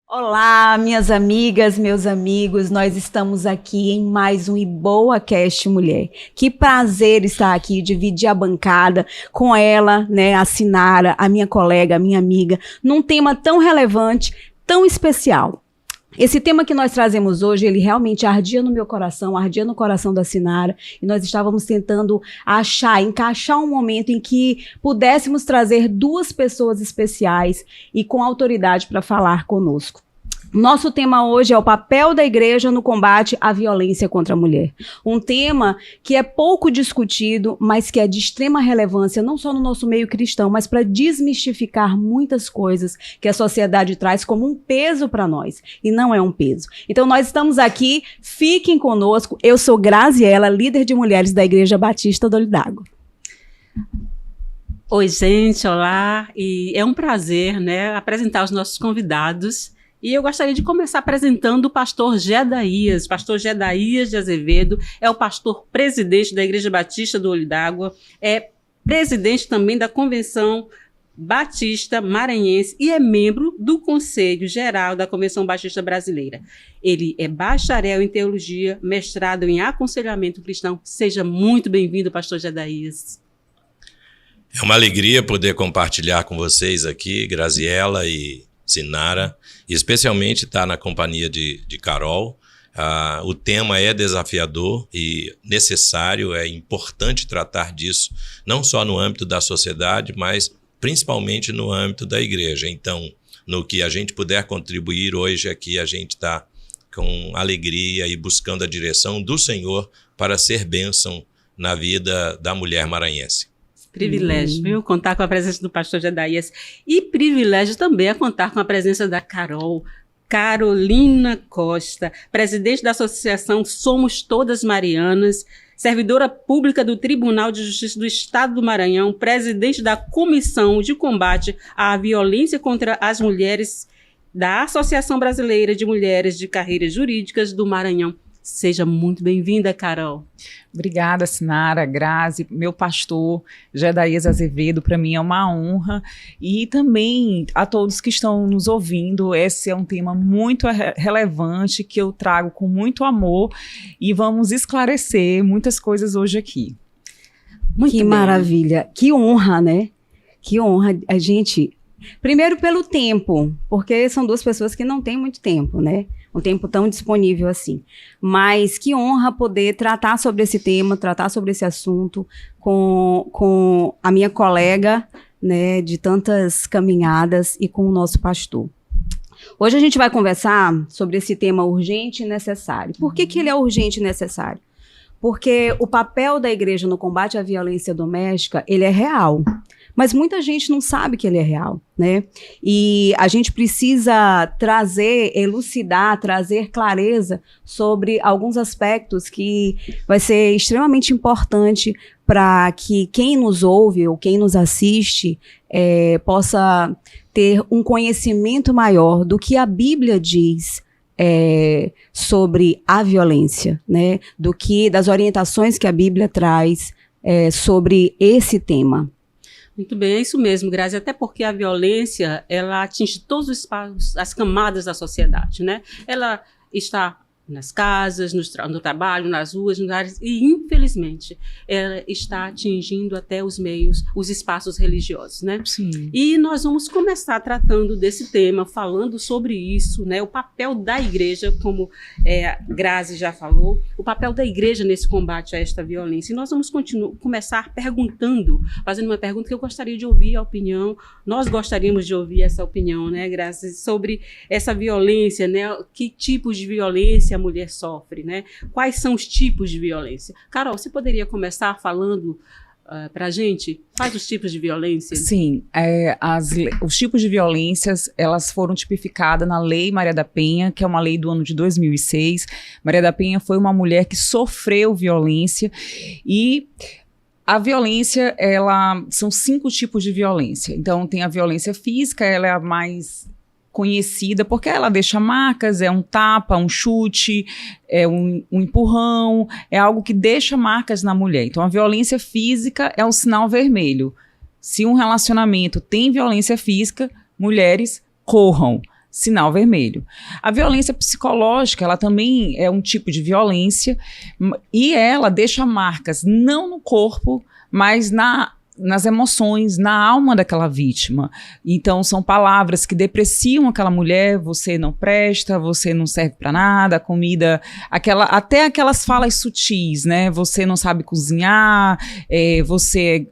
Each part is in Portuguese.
Olá, minhas amigas, meus amigos, nós estamos aqui em mais um IboaCast Mulher. Que prazer estar aqui, dividir a bancada com ela, né, a Sinara, a minha colega, a minha amiga, num tema tão relevante, tão especial. Esse tema que nós trazemos hoje, ele realmente ardia no meu coração, ardia no coração da Sinara, e nós estávamos tentando encaixar um momento em que pudéssemos trazer duas pessoas especiais e com autoridade para falar conosco. Nosso tema hoje é o papel da igreja no combate à violência contra a mulher. Um tema que é pouco discutido, mas que é de extrema relevância, não só no nosso meio cristão, mas para desmistificar muitas coisas que a sociedade traz como um peso para nós. E não é um peso. Então nós estamos aqui, fiquem conosco. Eu sou Graziela, líder de mulheres da Igreja Batista do Olho d'Água. Oi, gente, olá. E é um prazer, né, apresentar os nossos convidados. E eu gostaria de começar apresentando o pastor Gedaías. Pastor Gedaías de Azevedo é o pastor presidente da Igreja Batista do Olho d'Água, é presidente também da Convenção Batista Maranhense e é membro do Conselho Geral da Convenção Batista Brasileira. Ele é bacharel em teologia, mestrado em aconselhamento cristão. Seja muito bem-vindo, pastor Gedaías. É uma alegria poder compartilhar com vocês aqui, Graziela e Sinara, e especialmente estar na companhia de Carol. O tema é desafiador e necessário, é importante tratar disso, não só no âmbito da sociedade, mas principalmente no âmbito da igreja. Então, no que a gente puder contribuir hoje aqui, a gente está com alegria e buscando a direção do Senhor para ser bênção na vida da mulher maranhense. Privilégio, viu? Contar com a presença do pastor Gedaías. E privilégio também é contar com a presença da Carolina Costa, presidente da Associação Somos Todas Marianas, servidora pública do Tribunal de Justiça do Estado do Maranhão, presidente da Comissão de Combate à Violência contra as Mulheres da Associação Brasileira de Mulheres de Carreiras Jurídicas do Maranhão. Seja muito bem-vinda, Carol. Obrigada, Sinara, Grazi, meu pastor Gedaías Azevedo, para mim é uma honra. E também a todos que estão nos ouvindo, esse é um tema muito relevante que eu trago com muito amor e vamos esclarecer muitas coisas hoje aqui. Que maravilha, que honra, né? Que honra a gente... Primeiro pelo tempo, porque são duas pessoas que não têm muito tempo, né? Um tempo tão disponível assim. Mas que honra poder tratar sobre esse tema, tratar sobre esse assunto com a minha colega, né, de tantas caminhadas e com o nosso pastor. Hoje a gente vai conversar sobre esse tema urgente e necessário. Por que ele é urgente e necessário? Porque o papel da igreja no combate à violência doméstica, ele é real. Mas muita gente não sabe que ele é real, né? E a gente precisa elucidar, trazer clareza sobre alguns aspectos que vai ser extremamente importante para que quem nos ouve ou quem nos assiste possa ter um conhecimento maior do que a Bíblia diz sobre a violência, né? Das orientações que a Bíblia traz sobre esse tema. Muito bem, é isso mesmo, Grazi, até porque a violência, ela atinge todos os espaços, as camadas da sociedade, né? Ela está nas casas, no trabalho, nas ruas, nos áreas, e infelizmente ela está atingindo até os meios, os espaços religiosos, né? Sim. E nós vamos começar tratando desse tema, falando sobre isso, né? O papel da igreja, como Grazi já falou, o papel da igreja nesse combate a esta violência. E nós vamos começar fazendo uma pergunta que eu gostaria de ouvir a opinião, nós gostaríamos de ouvir essa opinião, né, Grazi, sobre essa violência, né? Que tipos de violência a mulher sofre, né? Quais são os tipos de violência? Carol, você poderia começar falando para a gente quais os tipos de violência? Sim, os tipos de violências, elas foram tipificadas na Lei Maria da Penha, que é uma lei do ano de 2006. Maria da Penha foi uma mulher que sofreu violência e a violência, são 5 tipos de violência. Então, tem a violência física, ela é a mais conhecida, porque ela deixa marcas, é um tapa, um chute, é um empurrão, é algo que deixa marcas na mulher. Então, a violência física é um sinal vermelho. Se um relacionamento tem violência física, mulheres corram, sinal vermelho. A violência psicológica, ela também é um tipo de violência e ela deixa marcas não no corpo, mas nas emoções, na alma daquela vítima. Então, são palavras que depreciam aquela mulher: você não presta, você não serve para nada, a comida, até aquelas falas sutis, né? Você não sabe cozinhar, você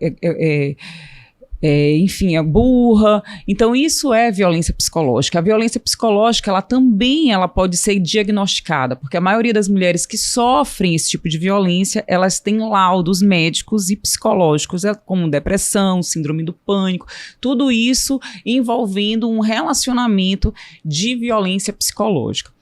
enfim, é burra. Então, isso é violência psicológica. A violência psicológica, ela também pode ser diagnosticada, porque a maioria das mulheres que sofrem esse tipo de violência, elas têm laudos médicos e psicológicos, como depressão, síndrome do pânico, tudo isso envolvendo um relacionamento de violência psicológica.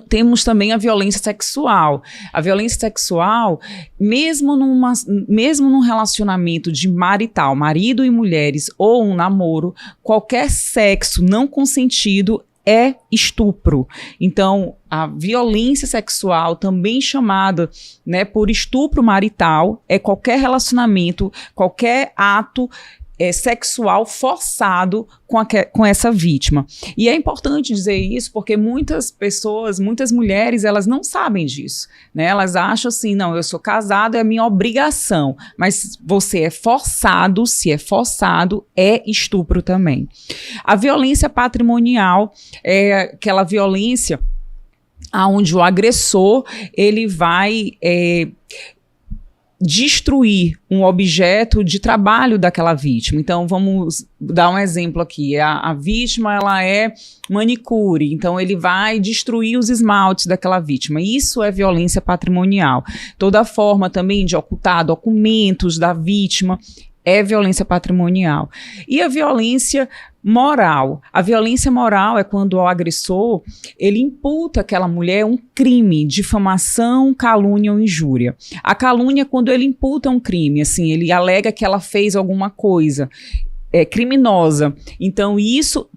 Temos também a violência sexual. A violência sexual, mesmo num relacionamento de marital, marido e mulheres, ou um namoro, qualquer sexo não consentido é estupro. Então, a violência sexual, também chamada, né, por estupro marital, é qualquer relacionamento, qualquer ato sexual forçado com essa vítima. E é importante dizer isso porque muitas pessoas, muitas mulheres, elas não sabem disso, né? Elas acham assim: não, eu sou casada, é minha obrigação. Mas você é forçado, se é forçado, é estupro também. A violência patrimonial é aquela violência onde o agressor, ele vai destruir um objeto de trabalho daquela vítima. Então, vamos dar um exemplo aqui. A vítima, ela é manicure, então ele vai destruir os esmaltes daquela vítima. Isso é violência patrimonial. Toda forma também de ocultar documentos da vítima é violência patrimonial. E a violência moral. A violência moral é quando o agressor, ele imputa àquela mulher um crime, difamação, calúnia ou injúria. A calúnia é quando ele imputa um crime, assim, ele alega que ela fez alguma coisa criminosa. Então,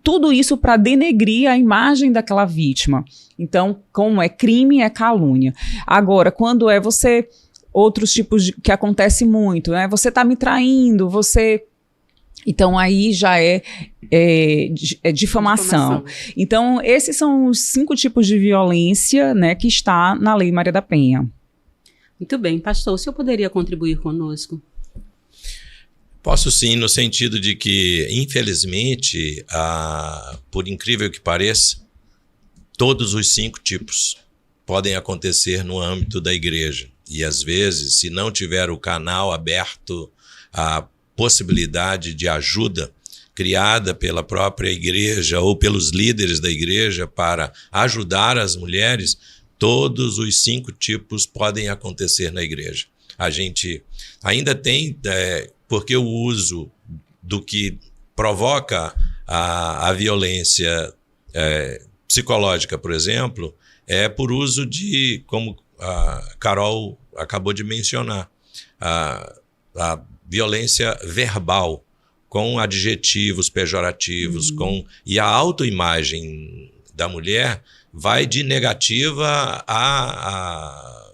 tudo isso para denegrir a imagem daquela vítima. Então, como é crime, é calúnia. Agora, quando outros tipos que acontece muito, né? Você está me traindo, então aí já é difamação. Então, esses são os 5 tipos de violência, né, que está na Lei Maria da Penha. Muito bem, pastor, o senhor poderia contribuir conosco? Posso sim, no sentido de que, infelizmente, por incrível que pareça, todos os 5 tipos podem acontecer no âmbito da igreja. E, às vezes, se não tiver o canal aberto, a possibilidade de ajuda criada pela própria igreja ou pelos líderes da igreja para ajudar as mulheres, todos os 5 tipos podem acontecer na igreja. A gente ainda tem, porque o uso do que provoca a violência psicológica, por exemplo, é por uso de, como a Carol acabou de mencionar, a violência verbal, com adjetivos pejorativos, e a autoimagem da mulher vai de negativa a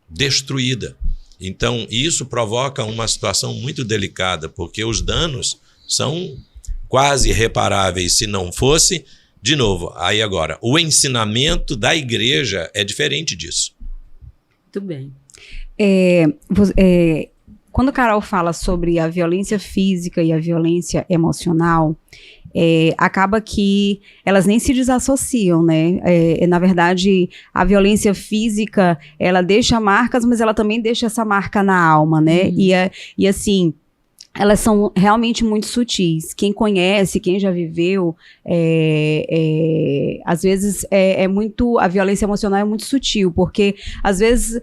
destruída. Então, isso provoca uma situação muito delicada, porque os danos são quase irreparáveis se não fosse. De novo, aí agora, o ensinamento da igreja é diferente disso. Muito bem. Quando a Carol fala sobre a violência física e a violência emocional, acaba que elas nem se desassociam, né? Na verdade, a violência física, ela deixa marcas, mas ela também deixa essa marca na alma, né? E assim, elas são realmente muito sutis. Quem conhece, quem já viveu, às vezes a violência emocional é muito sutil, porque às vezes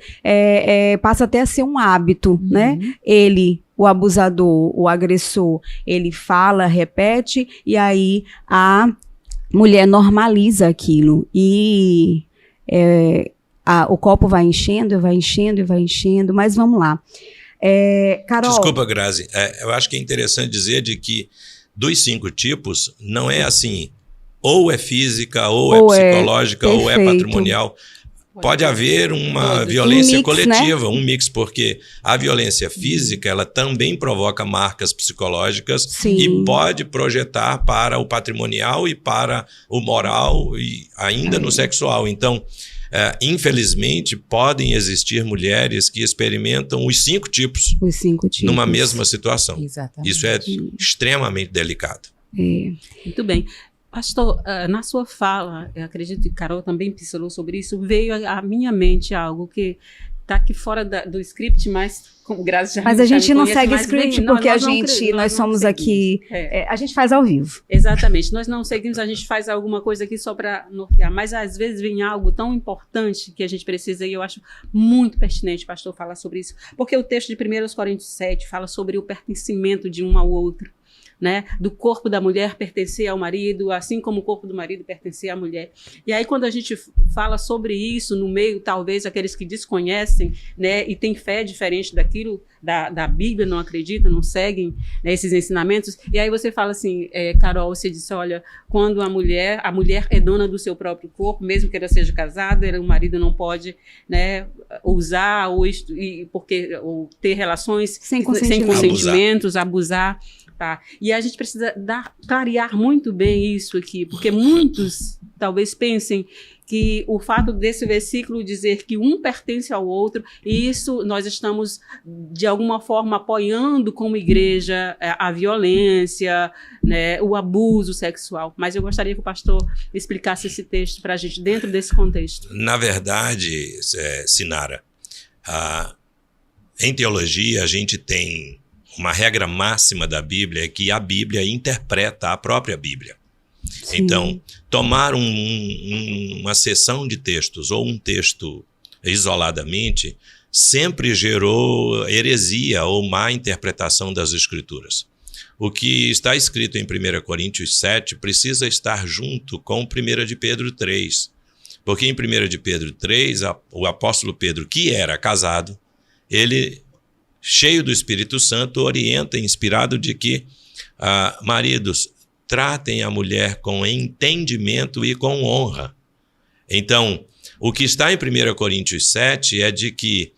passa até a ser um hábito, né? O abusador, o agressor, ele fala, repete, e aí a mulher normaliza aquilo. E o copo vai enchendo, vai enchendo e vai enchendo, mas vamos lá. Carol. Desculpa, Grazi. Eu acho que é interessante dizer de que dos 5 tipos, não é assim, ou é física, ou é psicológica, ou é patrimonial. Pode haver uma Todos. violência Um mix, coletiva, um mix, porque a violência física ela também provoca marcas psicológicas Sim. e pode projetar para o patrimonial e para o moral e ainda no sexual. Então, infelizmente, podem existir mulheres que experimentam os 5 tipos Os 5 tipos. numa mesma situação. Exatamente. Isso é extremamente delicado. É. Muito bem. Pastor, na sua fala, eu acredito que Carol também pincelou sobre isso, veio à minha mente algo que está aqui fora do script, mas como Grazi já Mas a gente me não conhece, segue mas script vem- porque nós não nós somos seguimos. aqui, a gente faz ao vivo. Exatamente, nós não seguimos, a gente faz alguma coisa aqui só para nortear, mas às vezes vem algo tão importante que a gente precisa, e eu acho muito pertinente, pastor, falar sobre isso, porque o texto de 1 Coríntios 7 fala sobre o pertencimento de um ao outro, né? Do corpo da mulher pertencer ao marido, assim como o corpo do marido pertencer à mulher. E aí, quando a gente fala sobre isso no meio, talvez, aqueles que desconhecem, né, e têm fé diferente daquilo, da Bíblia, não acreditam, não seguem, né, esses ensinamentos, e aí você fala assim, Carol, você disse, olha, quando a mulher é dona do seu próprio corpo, mesmo que ela seja casada, o marido não pode, né, usar ou ter relações Sem consentimento. consentimentos, abusar. Tá. E a gente precisa clarear muito bem isso aqui, porque muitos talvez pensem que o fato desse versículo dizer que um pertence ao outro, e isso nós estamos, de alguma forma, apoiando como igreja a violência, né, o abuso sexual. Mas eu gostaria que o pastor explicasse esse texto para a gente dentro desse contexto. Na verdade, Sinara, em teologia a gente tem uma regra máxima da Bíblia, é que a Bíblia interpreta a própria Bíblia. Sim. Então, tomar uma seção de textos ou um texto isoladamente sempre gerou heresia ou má interpretação das Escrituras. O que está escrito em 1 Coríntios 7 precisa estar junto com 1 de Pedro 3. Porque em 1 de Pedro 3, o apóstolo Pedro, que era casado, ele, cheio do Espírito Santo, orienta, inspirado de que maridos tratem a mulher com entendimento e com honra. Então, o que está em 1 Coríntios 7 é de que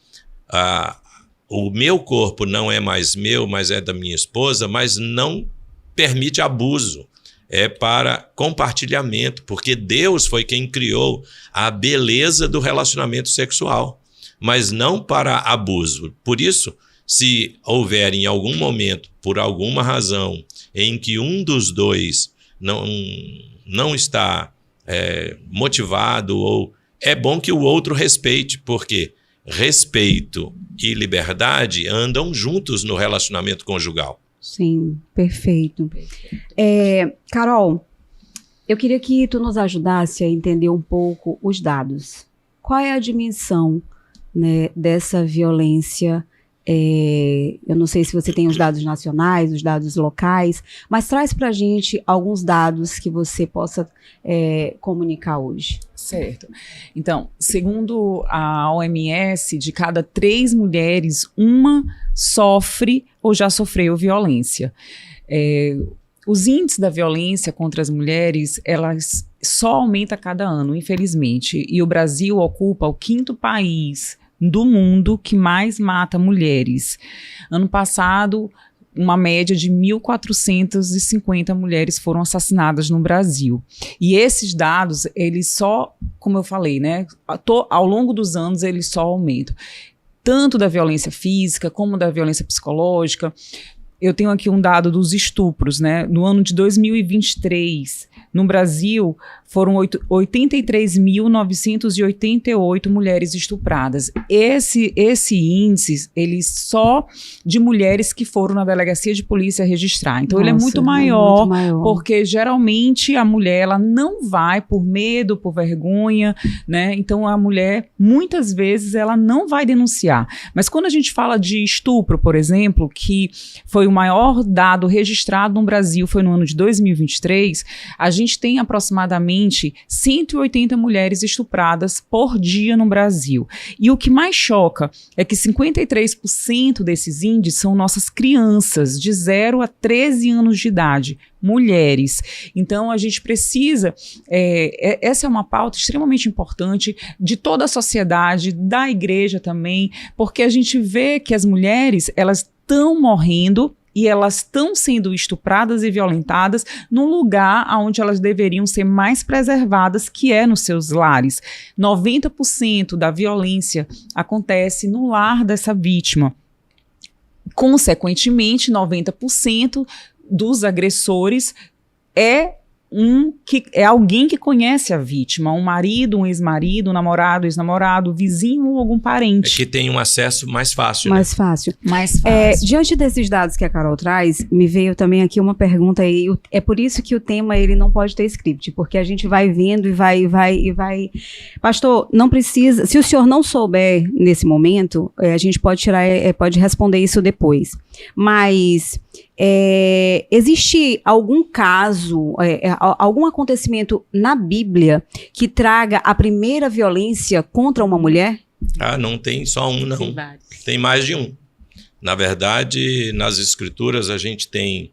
o meu corpo não é mais meu, mas é da minha esposa, mas não permite abuso. É para compartilhamento, porque Deus foi quem criou a beleza do relacionamento sexual, mas não para abuso. Por isso, se houver em algum momento, por alguma razão, em que um dos dois não está motivado, ou é bom que o outro respeite, porque respeito e liberdade andam juntos no relacionamento conjugal. Sim, perfeito. Carol, eu queria que tu nos ajudasse a entender um pouco os dados. Qual é a dimensão, né, dessa violência? Eu não sei se você tem os dados nacionais, os dados locais, mas traz para a gente alguns dados que você possa comunicar hoje. Certo. Então, segundo a OMS, de cada 3 mulheres, uma sofre ou já sofreu violência. Os índices da violência contra as mulheres, elas só aumentam a cada ano, infelizmente. E o Brasil ocupa o 5º país do mundo que mais mata mulheres. Ano passado, uma média de 1.450 mulheres foram assassinadas no Brasil. E esses dados, eles só, como eu falei, né, ao longo dos anos, eles só aumentam. Tanto da violência física, como da violência psicológica. Eu tenho aqui um dado dos estupros, né? No ano de 2023, no Brasil, foram 83.988 mulheres estupradas. Esse índice, ele só de mulheres que foram na delegacia de polícia registrar. Então, ele é muito maior, porque geralmente a mulher, ela não vai por medo, por vergonha, né? Então, a mulher, muitas vezes, ela não vai denunciar. Mas quando a gente fala de estupro, por exemplo, que foi o maior dado registrado no Brasil, foi no ano de 2023, a gente gente tem aproximadamente 180 mulheres estupradas por dia no Brasil. E o que mais choca é que 53% desses índices são nossas crianças, de 0 a 13 anos de idade, mulheres. Então, a gente precisa, essa é uma pauta extremamente importante de toda a sociedade, da igreja também, porque a gente vê que as mulheres, elas estão morrendo e elas estão sendo estupradas e violentadas num lugar onde elas deveriam ser mais preservadas, que é nos seus lares. 90% da violência acontece no lar dessa vítima. Consequentemente, 90% dos agressores é alguém que conhece a vítima, um marido, um ex-marido, um namorado, ex-namorado, vizinho ou algum parente. É que tem um acesso mais fácil. Mais fácil. Mais fácil. Diante desses dados que a Carol traz, me veio também aqui uma pergunta aí. É por isso que o tema ele não pode ter script, porque a gente vai vendo e vai. Pastor, não precisa. Se o senhor não souber nesse momento, a gente pode pode responder isso depois. Mas existe algum caso, algum acontecimento na Bíblia que traga a primeira violência contra uma mulher? Não tem só um, não. Tem mais de um. Na verdade, nas Escrituras a gente tem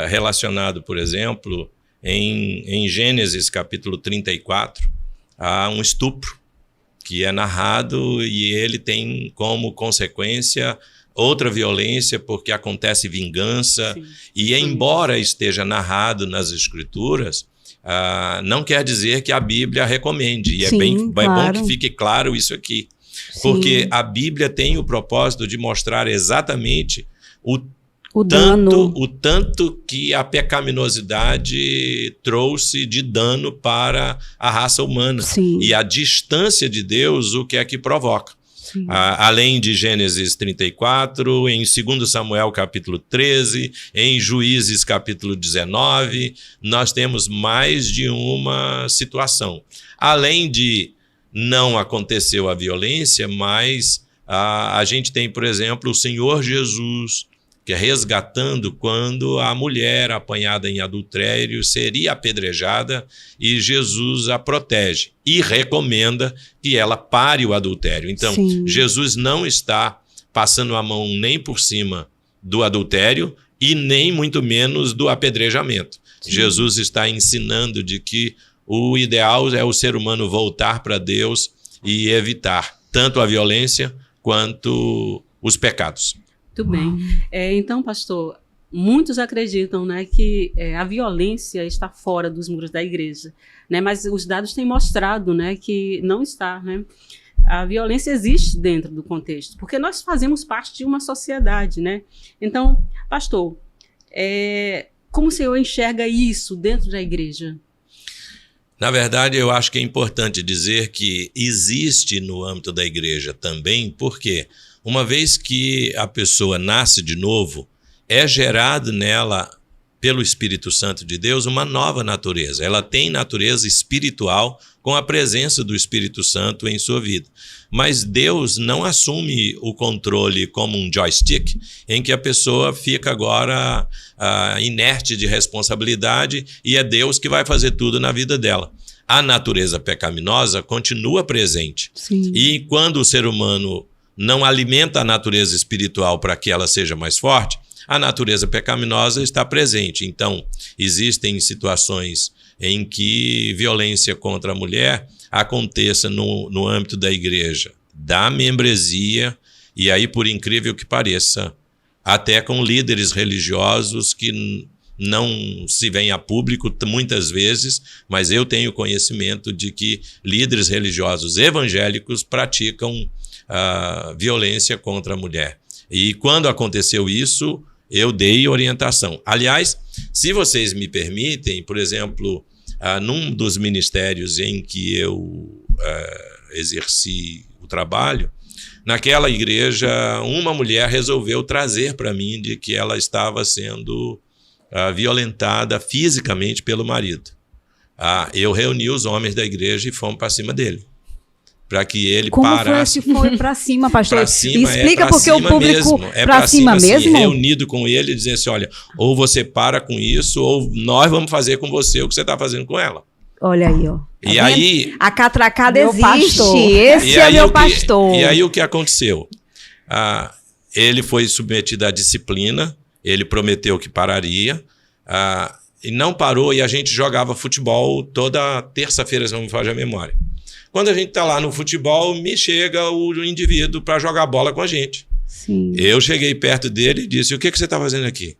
relacionado, por exemplo, em Gênesis capítulo 34, há um estupro que é narrado e ele tem como consequência outra violência, porque acontece vingança. Sim. E embora esteja narrado nas Escrituras, não quer dizer que a Bíblia recomende. E Sim, claro. É bom que fique claro isso aqui. Sim. Porque a Bíblia tem o propósito de mostrar exatamente o tanto que a pecaminosidade trouxe de dano para a raça humana. Sim. E a distância de Deus, o que é que provoca. Além de Gênesis 34, em 2 Samuel capítulo 13, em Juízes capítulo 19, nós temos mais de uma situação. Além de não aconteceu a violência, mas a gente tem, por exemplo, o Senhor Jesus, que é resgatando quando a mulher apanhada em adultério seria apedrejada e Jesus a protege e recomenda que ela pare o adultério. Então, Sim. Jesus não está passando a mão nem por cima do adultério e nem muito menos do apedrejamento. Sim. Jesus está ensinando de que o ideal é o ser humano voltar para Deus e evitar tanto a violência quanto os pecados. Muito bem. Então, pastor, muitos acreditam, né, que a violência está fora dos muros da igreja, né, mas os dados têm mostrado, né, que não está, né? A violência existe dentro do contexto, porque nós fazemos parte de uma sociedade, né? Então, pastor, como o senhor enxerga isso dentro da igreja? Na verdade, eu acho que é importante dizer que existe no âmbito da igreja também, porque uma vez que a pessoa nasce de novo, é gerado nela, pelo Espírito Santo de Deus, uma nova natureza. Ela tem natureza espiritual com a presença do Espírito Santo em sua vida. Mas Deus não assume o controle como um joystick, em que a pessoa fica agora inerte de responsabilidade e é Deus que vai fazer tudo na vida dela. A natureza pecaminosa continua presente. Sim. E quando o ser humano não alimenta a natureza espiritual para que ela seja mais forte, a natureza pecaminosa está presente. Então, existem situações em que violência contra a mulher aconteça no âmbito da igreja, da membresia, e aí, por incrível que pareça, até com líderes religiosos que não se vêm a público muitas vezes, mas eu tenho conhecimento de que líderes religiosos evangélicos praticam violência contra a mulher. E quando aconteceu isso, eu dei orientação. Aliás, se vocês me permitem, por exemplo, num dos ministérios em que eu exerci o trabalho, naquela igreja, uma mulher resolveu trazer para mim de que ela estava sendo violentada fisicamente pelo marido. Eu reuni os homens da igreja e fomos para cima dele. para que ele Como parasse. foi para cima, pastor? Para cima, explica pra porque cima o público mesmo. para cima assim, mesmo. reunido com ele e dizer assim, olha, ou você para com isso, ou nós vamos fazer com você o que você está fazendo com ela. Olha aí, ó. E aí, a catracada Meu existe. pastor. Esse é meu pastor. E aí o que aconteceu? Ele foi submetido à disciplina, ele prometeu que pararia, e não parou, e a gente jogava futebol toda terça-feira, se não me falha a memória. Quando a gente está lá no futebol, me chega o indivíduo para jogar bola com a gente. Sim. Eu cheguei perto dele e disse, o que você está fazendo aqui?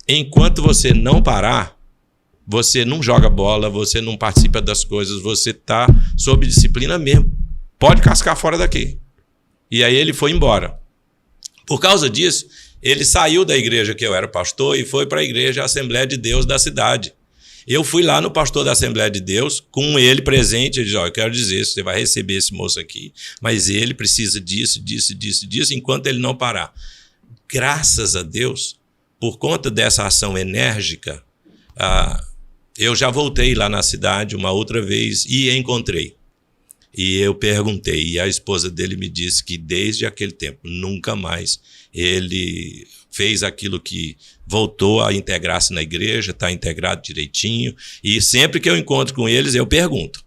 Enquanto você não parar, você não joga bola, você não participa das coisas, você está sob disciplina mesmo. Pode cascar fora daqui. E aí ele foi embora. Por causa disso, ele saiu da igreja que eu era pastor e foi para a igreja Assembleia de Deus da cidade. Eu fui lá no pastor da Assembleia de Deus, com ele presente, ele disse, eu quero dizer, você vai receber esse moço aqui, mas ele precisa disso, enquanto ele não parar. Graças a Deus, por conta dessa ação enérgica, eu já voltei lá na cidade uma outra vez e encontrei. E eu perguntei, e a esposa dele me disse que desde aquele tempo, nunca mais ele fez aquilo que voltou a integrar-se na igreja, está integrado direitinho, e sempre que eu encontro com eles, eu pergunto.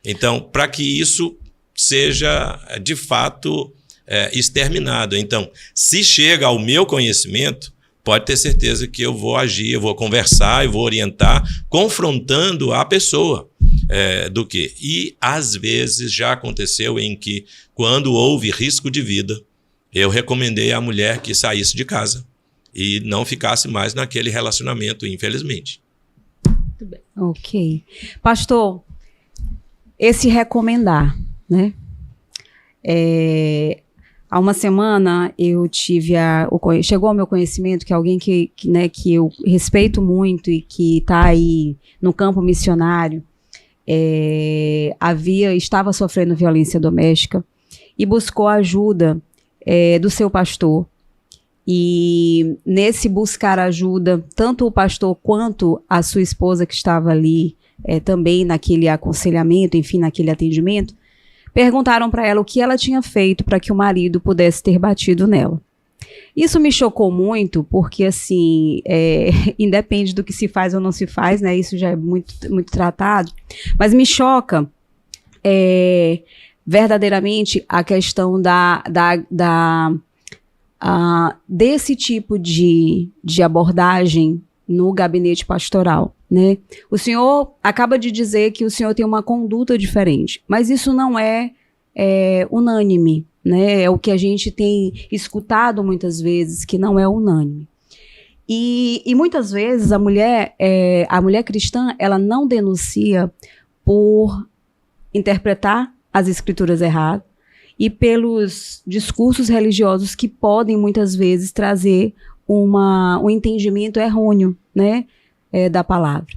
Então, para que isso seja, de fato, exterminado. Então, se chega ao meu conhecimento, pode ter certeza que eu vou agir, eu vou conversar, eu vou orientar, confrontando a pessoa. Do que? E, às vezes, já aconteceu em que, quando houve risco de vida, eu recomendei à mulher que saísse de casa e não ficasse mais naquele relacionamento, infelizmente. Muito bem. Ok. Pastor, esse recomendar, né? Há uma semana eu chegou ao meu conhecimento que alguém que eu respeito muito e que está aí no campo missionário, estava sofrendo violência doméstica e buscou ajuda do seu pastor. E nesse buscar ajuda, tanto o pastor quanto a sua esposa que estava ali também naquele aconselhamento, enfim, naquele atendimento, perguntaram para ela o que ela tinha feito para que o marido pudesse ter batido nela. Isso me chocou muito, porque assim, independe do que se faz ou não se faz, né? Isso já é muito, muito tratado, mas me choca verdadeiramente a questão desse tipo de abordagem no gabinete pastoral, né? O senhor acaba de dizer que o senhor tem uma conduta diferente, mas isso não é unânime, né? É o que a gente tem escutado muitas vezes, que não é unânime. E muitas vezes a mulher cristã, ela não denuncia por interpretar as escrituras erradas e pelos discursos religiosos que podem muitas vezes trazer um entendimento errôneo, né, da palavra.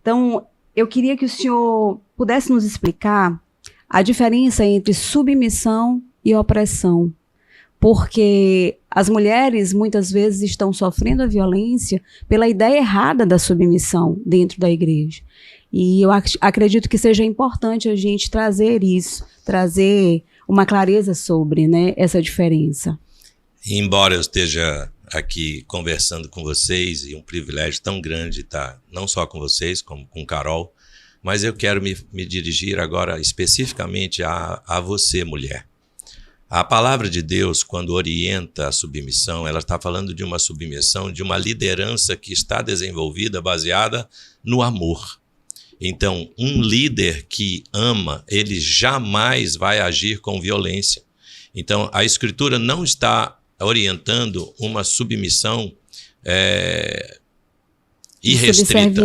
Então, eu queria que o senhor pudesse nos explicar a diferença entre submissão e opressão, porque as mulheres muitas vezes estão sofrendo a violência pela ideia errada da submissão dentro da igreja. E eu acredito que seja importante a gente trazer isso, trazer uma clareza sobre, né, essa diferença. Embora eu esteja aqui conversando com vocês, e um privilégio tão grande estar não só com vocês, como com Carol, mas eu quero me dirigir agora especificamente a você, mulher. A palavra de Deus, quando orienta a submissão, ela está falando de uma submissão, de uma liderança que está desenvolvida, baseada no amor. Então, um líder que ama, ele jamais vai agir com violência. Então, a Escritura não está orientando uma submissão irrestrita,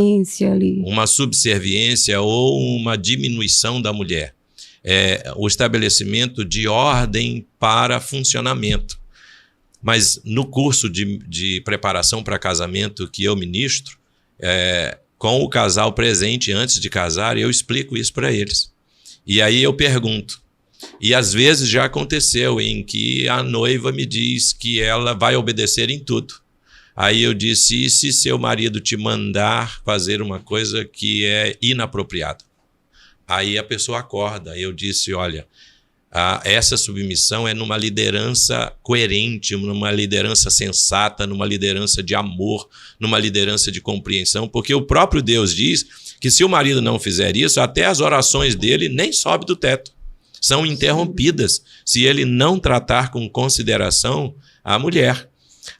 uma subserviência ou uma diminuição da mulher. O estabelecimento de ordem para funcionamento. Mas no curso de preparação para casamento que eu ministro, com o casal presente antes de casar, eu explico isso para eles. E aí eu pergunto, e às vezes já aconteceu em que a noiva me diz que ela vai obedecer em tudo. Aí eu disse, e se seu marido te mandar fazer uma coisa que é inapropriada? Aí a pessoa acorda. Eu disse, olha, essa submissão é numa liderança coerente, numa liderança sensata, numa liderança de amor, numa liderança de compreensão, porque o próprio Deus diz que se o marido não fizer isso, até as orações dele nem sobe do teto, são interrompidas se ele não tratar com consideração a mulher.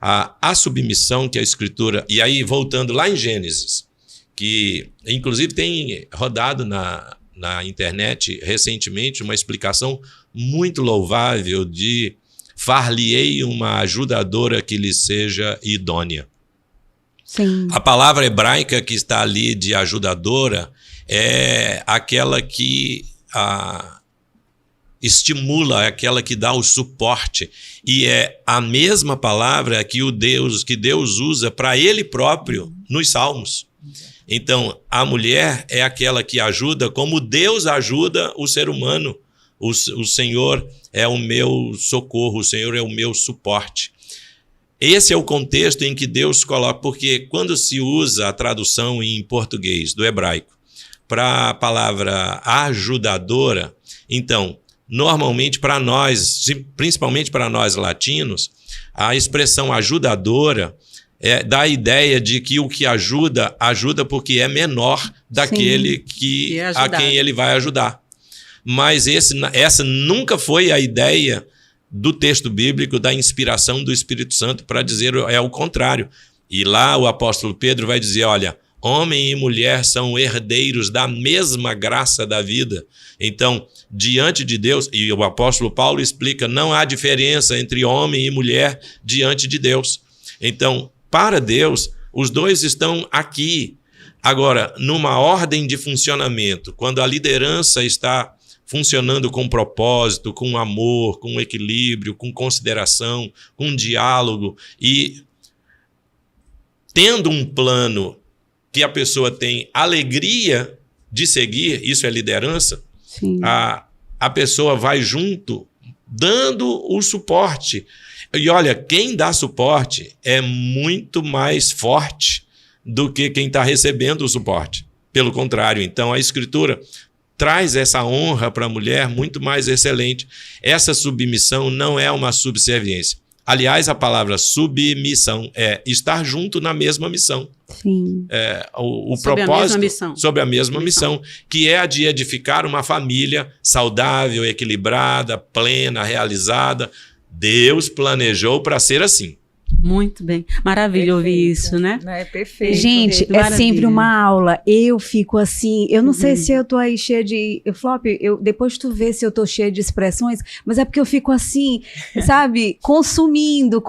A submissão que a Escritura... E aí, voltando lá em Gênesis, que inclusive tem rodado na internet recentemente uma explicação muito louvável de far-lhe-ei uma ajudadora que lhe seja idônea. Sim. A palavra hebraica que está ali de ajudadora é aquela que estimula, é aquela que dá o suporte, e é a mesma palavra que Deus usa para ele próprio nos Salmos. Então, a mulher é aquela que ajuda como Deus ajuda o ser humano. O Senhor é o meu socorro, o Senhor é o meu suporte. Esse é o contexto em que Deus coloca, porque quando se usa a tradução em português do hebraico para a palavra ajudadora, então, normalmente para nós, principalmente para nós latinos, a expressão ajudadora dá a ideia de que o que ajuda porque é menor daquele a quem ele vai ajudar. Mas essa nunca foi a ideia do texto bíblico, da inspiração do Espírito Santo, para dizer o contrário. E lá o apóstolo Pedro vai dizer, olha, homem e mulher são herdeiros da mesma graça da vida. Então, diante de Deus, e o apóstolo Paulo explica, não há diferença entre homem e mulher diante de Deus. Então, para Deus, os dois estão aqui. Agora, numa ordem de funcionamento, quando a liderança está funcionando com propósito, com amor, com equilíbrio, com consideração, com diálogo e tendo um plano que a pessoa tem alegria de seguir, isso é liderança, Sim. A pessoa vai junto dando o suporte. E olha, quem dá suporte é muito mais forte do que quem está recebendo o suporte. Pelo contrário, então a Escritura traz essa honra para a mulher muito mais excelente. Essa submissão não é uma subserviência. Aliás, a palavra submissão é estar junto na mesma missão. Sim. O sobre propósito a mesma missão. Sobre a mesma missão, que é a de edificar uma família saudável, equilibrada, plena, realizada. Deus planejou para ser assim. Muito bem. Maravilha ouvir isso, né? É perfeito. Gente, é sempre uma aula. Eu fico assim, eu não sei se eu tô aí cheia de... Flop, depois tu vê se eu tô cheia de expressões, mas é porque eu fico assim, sabe? Consumindo.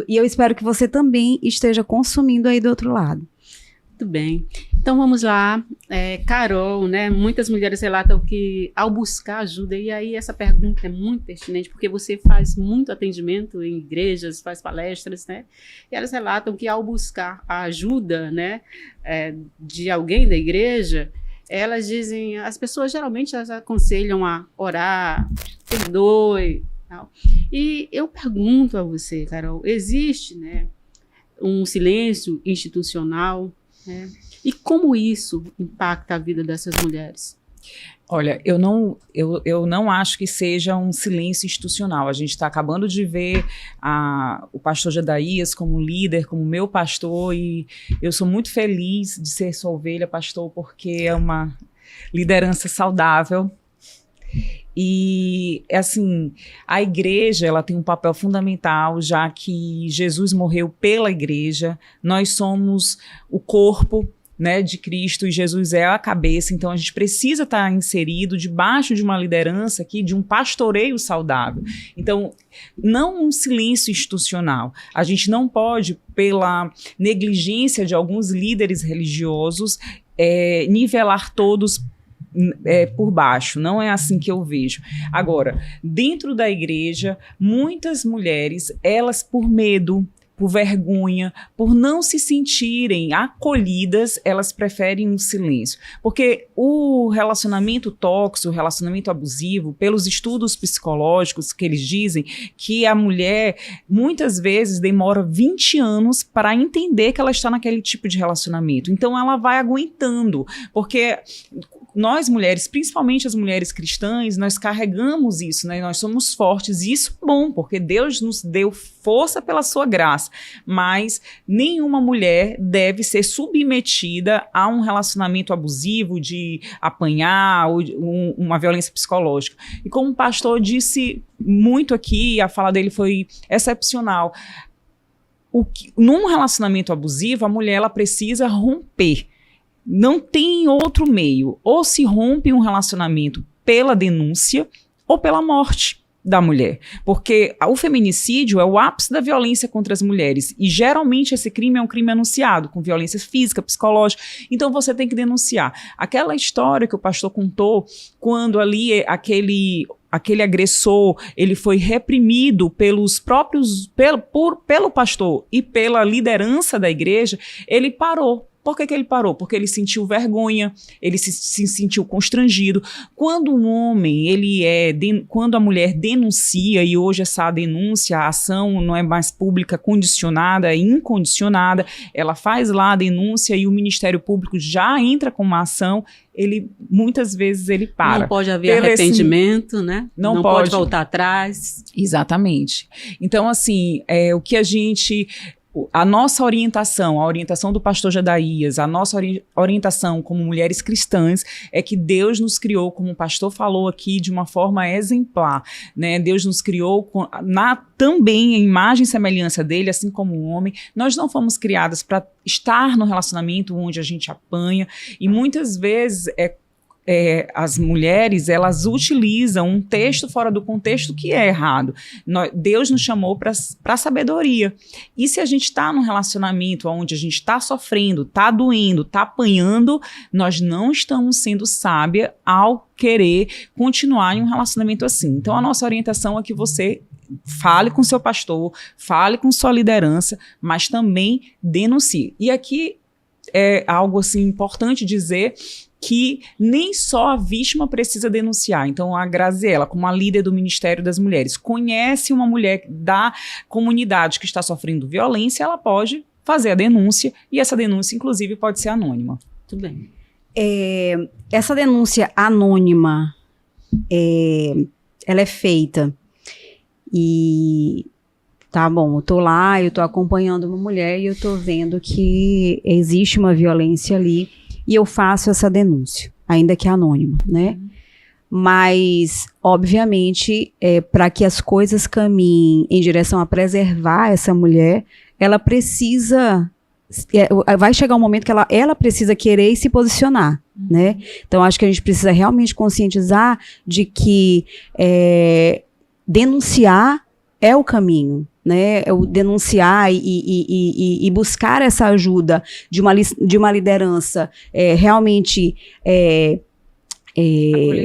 E eu espero que você também esteja consumindo aí do outro lado. Muito bem. Então vamos lá. Carol, né? Muitas mulheres relatam que ao buscar ajuda, e aí essa pergunta é muito pertinente, porque você faz muito atendimento em igrejas, faz palestras, né? E elas relatam que ao buscar a ajuda, né, de alguém da igreja, elas dizem, as pessoas geralmente elas aconselham a orar, perdoe, tal. E eu pergunto a você, Carol, existe, né, um silêncio institucional, né? E como isso impacta a vida dessas mulheres? Olha, eu não acho que seja um silêncio institucional. A gente está acabando de ver o pastor Jedaías como líder, como meu pastor, e eu sou muito feliz de ser sua ovelha, pastor, porque é uma liderança saudável. E, assim, a igreja, ela tem um papel fundamental, já que Jesus morreu pela igreja, nós somos o corpo, né, de Cristo, e Jesus é a cabeça, então a gente precisa estar inserido debaixo de uma liderança aqui, de um pastoreio saudável. Então, não um silêncio institucional. A gente não pode, pela negligência de alguns líderes religiosos, nivelar todos por baixo. Não é assim que eu vejo. Agora, dentro da igreja, muitas mulheres, elas por medo, por vergonha, por não se sentirem acolhidas, elas preferem um silêncio. Porque o relacionamento tóxico, o relacionamento abusivo, pelos estudos psicológicos que eles dizem que a mulher muitas vezes demora 20 anos para entender que ela está naquele tipo de relacionamento. Então ela vai aguentando, porque nós mulheres, principalmente as mulheres cristãs, nós carregamos isso, né? Nós somos fortes, e isso é bom, porque Deus nos deu força pela sua graça, mas nenhuma mulher deve ser submetida a um relacionamento abusivo, de apanhar, ou uma violência psicológica. E como o pastor disse muito aqui, a fala dele foi excepcional, num relacionamento abusivo, a mulher ela precisa romper. Não tem outro meio. Ou se rompe um relacionamento pela denúncia ou pela morte da mulher. Porque o feminicídio é o ápice da violência contra as mulheres. E geralmente esse crime é um crime anunciado, com violência física, psicológica. Então você tem que denunciar. Aquela história que o pastor contou, quando ali aquele agressor, ele foi reprimido pelos próprios, pelo pastor e pela liderança da igreja, ele parou. Por que ele parou? Porque ele sentiu vergonha, ele se sentiu constrangido. Quando um homem, quando a mulher denuncia, e hoje essa denúncia, a ação não é mais pública, condicionada, é incondicionada, ela faz lá a denúncia e o Ministério Público já entra com uma ação, muitas vezes ele para. Não pode haver arrependimento, né? Não pode voltar atrás. Exatamente. Então, assim, o que a nossa orientação, a orientação do pastor Jadaías, a nossa orientação como mulheres cristãs é que Deus nos criou, como o pastor falou aqui, de uma forma exemplar, né? Deus nos criou também em imagem e semelhança dele, assim como o homem. Nós não fomos criadas para estar no relacionamento onde a gente apanha, e muitas vezes as mulheres, elas utilizam um texto fora do contexto que é errado. Deus nos chamou para sabedoria. E se a gente está num relacionamento onde a gente está sofrendo, está doendo, está apanhando, nós não estamos sendo sábia ao querer continuar em um relacionamento assim. Então, a nossa orientação é que você fale com seu pastor, fale com sua liderança, mas também denuncie. E aqui é algo assim importante dizer que nem só a vítima precisa denunciar. Então, a Graziela, como a líder do Ministério das Mulheres, conhece uma mulher da comunidade que está sofrendo violência, ela pode fazer a denúncia, e essa denúncia, inclusive, pode ser anônima. Muito bem. Essa denúncia anônima, ela é feita e... Tá bom, eu tô lá, eu tô acompanhando uma mulher e eu tô vendo que existe uma violência ali, e eu faço essa denúncia, ainda que anônima, né? Mas, obviamente, para que as coisas caminhem em direção a preservar essa mulher, ela precisa... vai chegar um momento que ela precisa querer e se posicionar, né? Então, acho que a gente precisa realmente conscientizar de que denunciar é o caminho, né? Denunciar e buscar essa ajuda de uma liderança realmente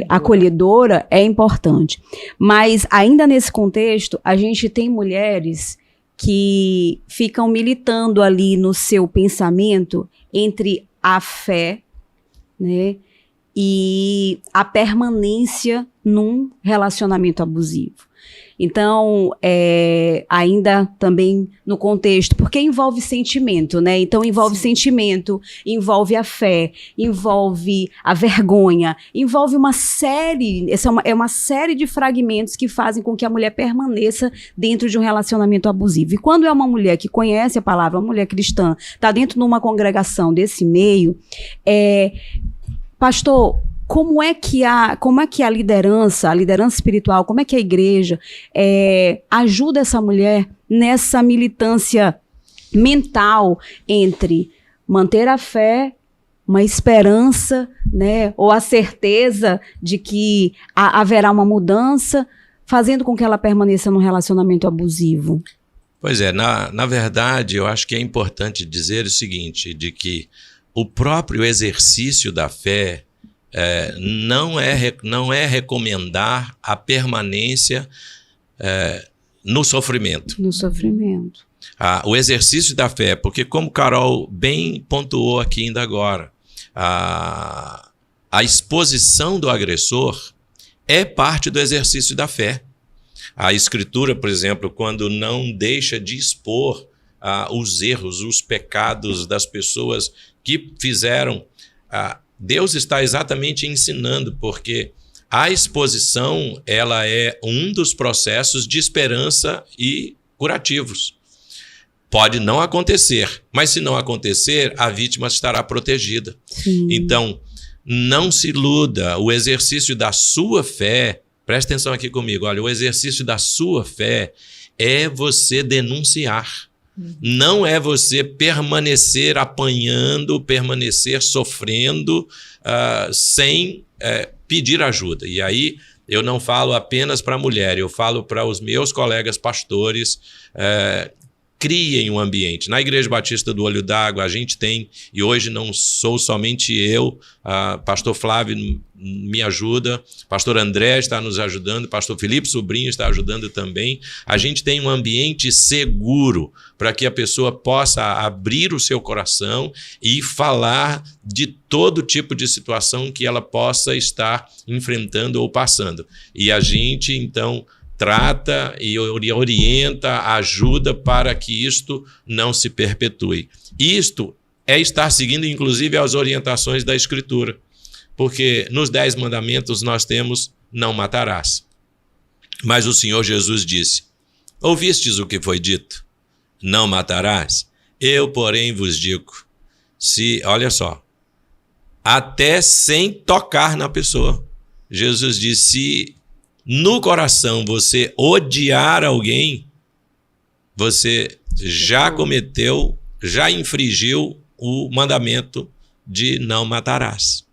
acolhedora é importante. Mas ainda nesse contexto, a gente tem mulheres que ficam militando ali no seu pensamento entre a fé, né, e a permanência num relacionamento abusivo. Então, ainda também no contexto, porque envolve sentimento, né? Então, envolve sentimento, envolve a fé, envolve a vergonha, envolve uma série, é uma série de fragmentos que fazem com que a mulher permaneça dentro de um relacionamento abusivo. E quando é uma mulher que conhece a palavra, uma mulher cristã, está dentro de uma congregação desse meio, pastor, como é que a liderança espiritual, como é que a igreja ajuda essa mulher nessa militância mental entre manter a fé, uma esperança, né, ou a certeza de que haverá uma mudança, fazendo com que ela permaneça num relacionamento abusivo? Pois é, na verdade, eu acho que é importante dizer o seguinte, de que o próprio exercício da fé não é recomendar a permanência no sofrimento. No sofrimento. O exercício da fé, porque como Carol bem pontuou aqui ainda agora, a exposição do agressor é parte do exercício da fé. A Escritura, por exemplo, quando não deixa de expor os erros, os pecados das pessoas que fizeram, Deus está exatamente ensinando, porque a exposição, ela é um dos processos de esperança e curativos. Pode não acontecer, mas se não acontecer, a vítima estará protegida. Sim. Então, não se iluda, o exercício da sua fé, presta atenção aqui comigo, olha, o exercício da sua fé é você denunciar. Não é você permanecer apanhando, permanecer sofrendo, sem pedir ajuda. E aí eu não falo apenas para a mulher, eu falo para os meus colegas pastores, criem um ambiente. Na Igreja Batista do Olho d'Água, a gente tem, e hoje não sou somente eu, pastor Flávio me ajuda, pastor André está nos ajudando, pastor Felipe Sobrinho está ajudando também. A gente tem um ambiente seguro para que a pessoa possa abrir o seu coração e falar de todo tipo de situação que ela possa estar enfrentando ou passando. E a gente, então, trata e orienta, ajuda para que isto não se perpetue. Isto é estar seguindo, inclusive, as orientações da Escritura. Porque nos 10 mandamentos nós temos não matarás. Mas o Senhor Jesus disse, ouvistes o que foi dito? Não matarás? Eu, porém, vos digo, olha só, até sem tocar na pessoa. Jesus disse, se no coração você odiar alguém, você já cometeu, já infringiu o mandamento de não matarás.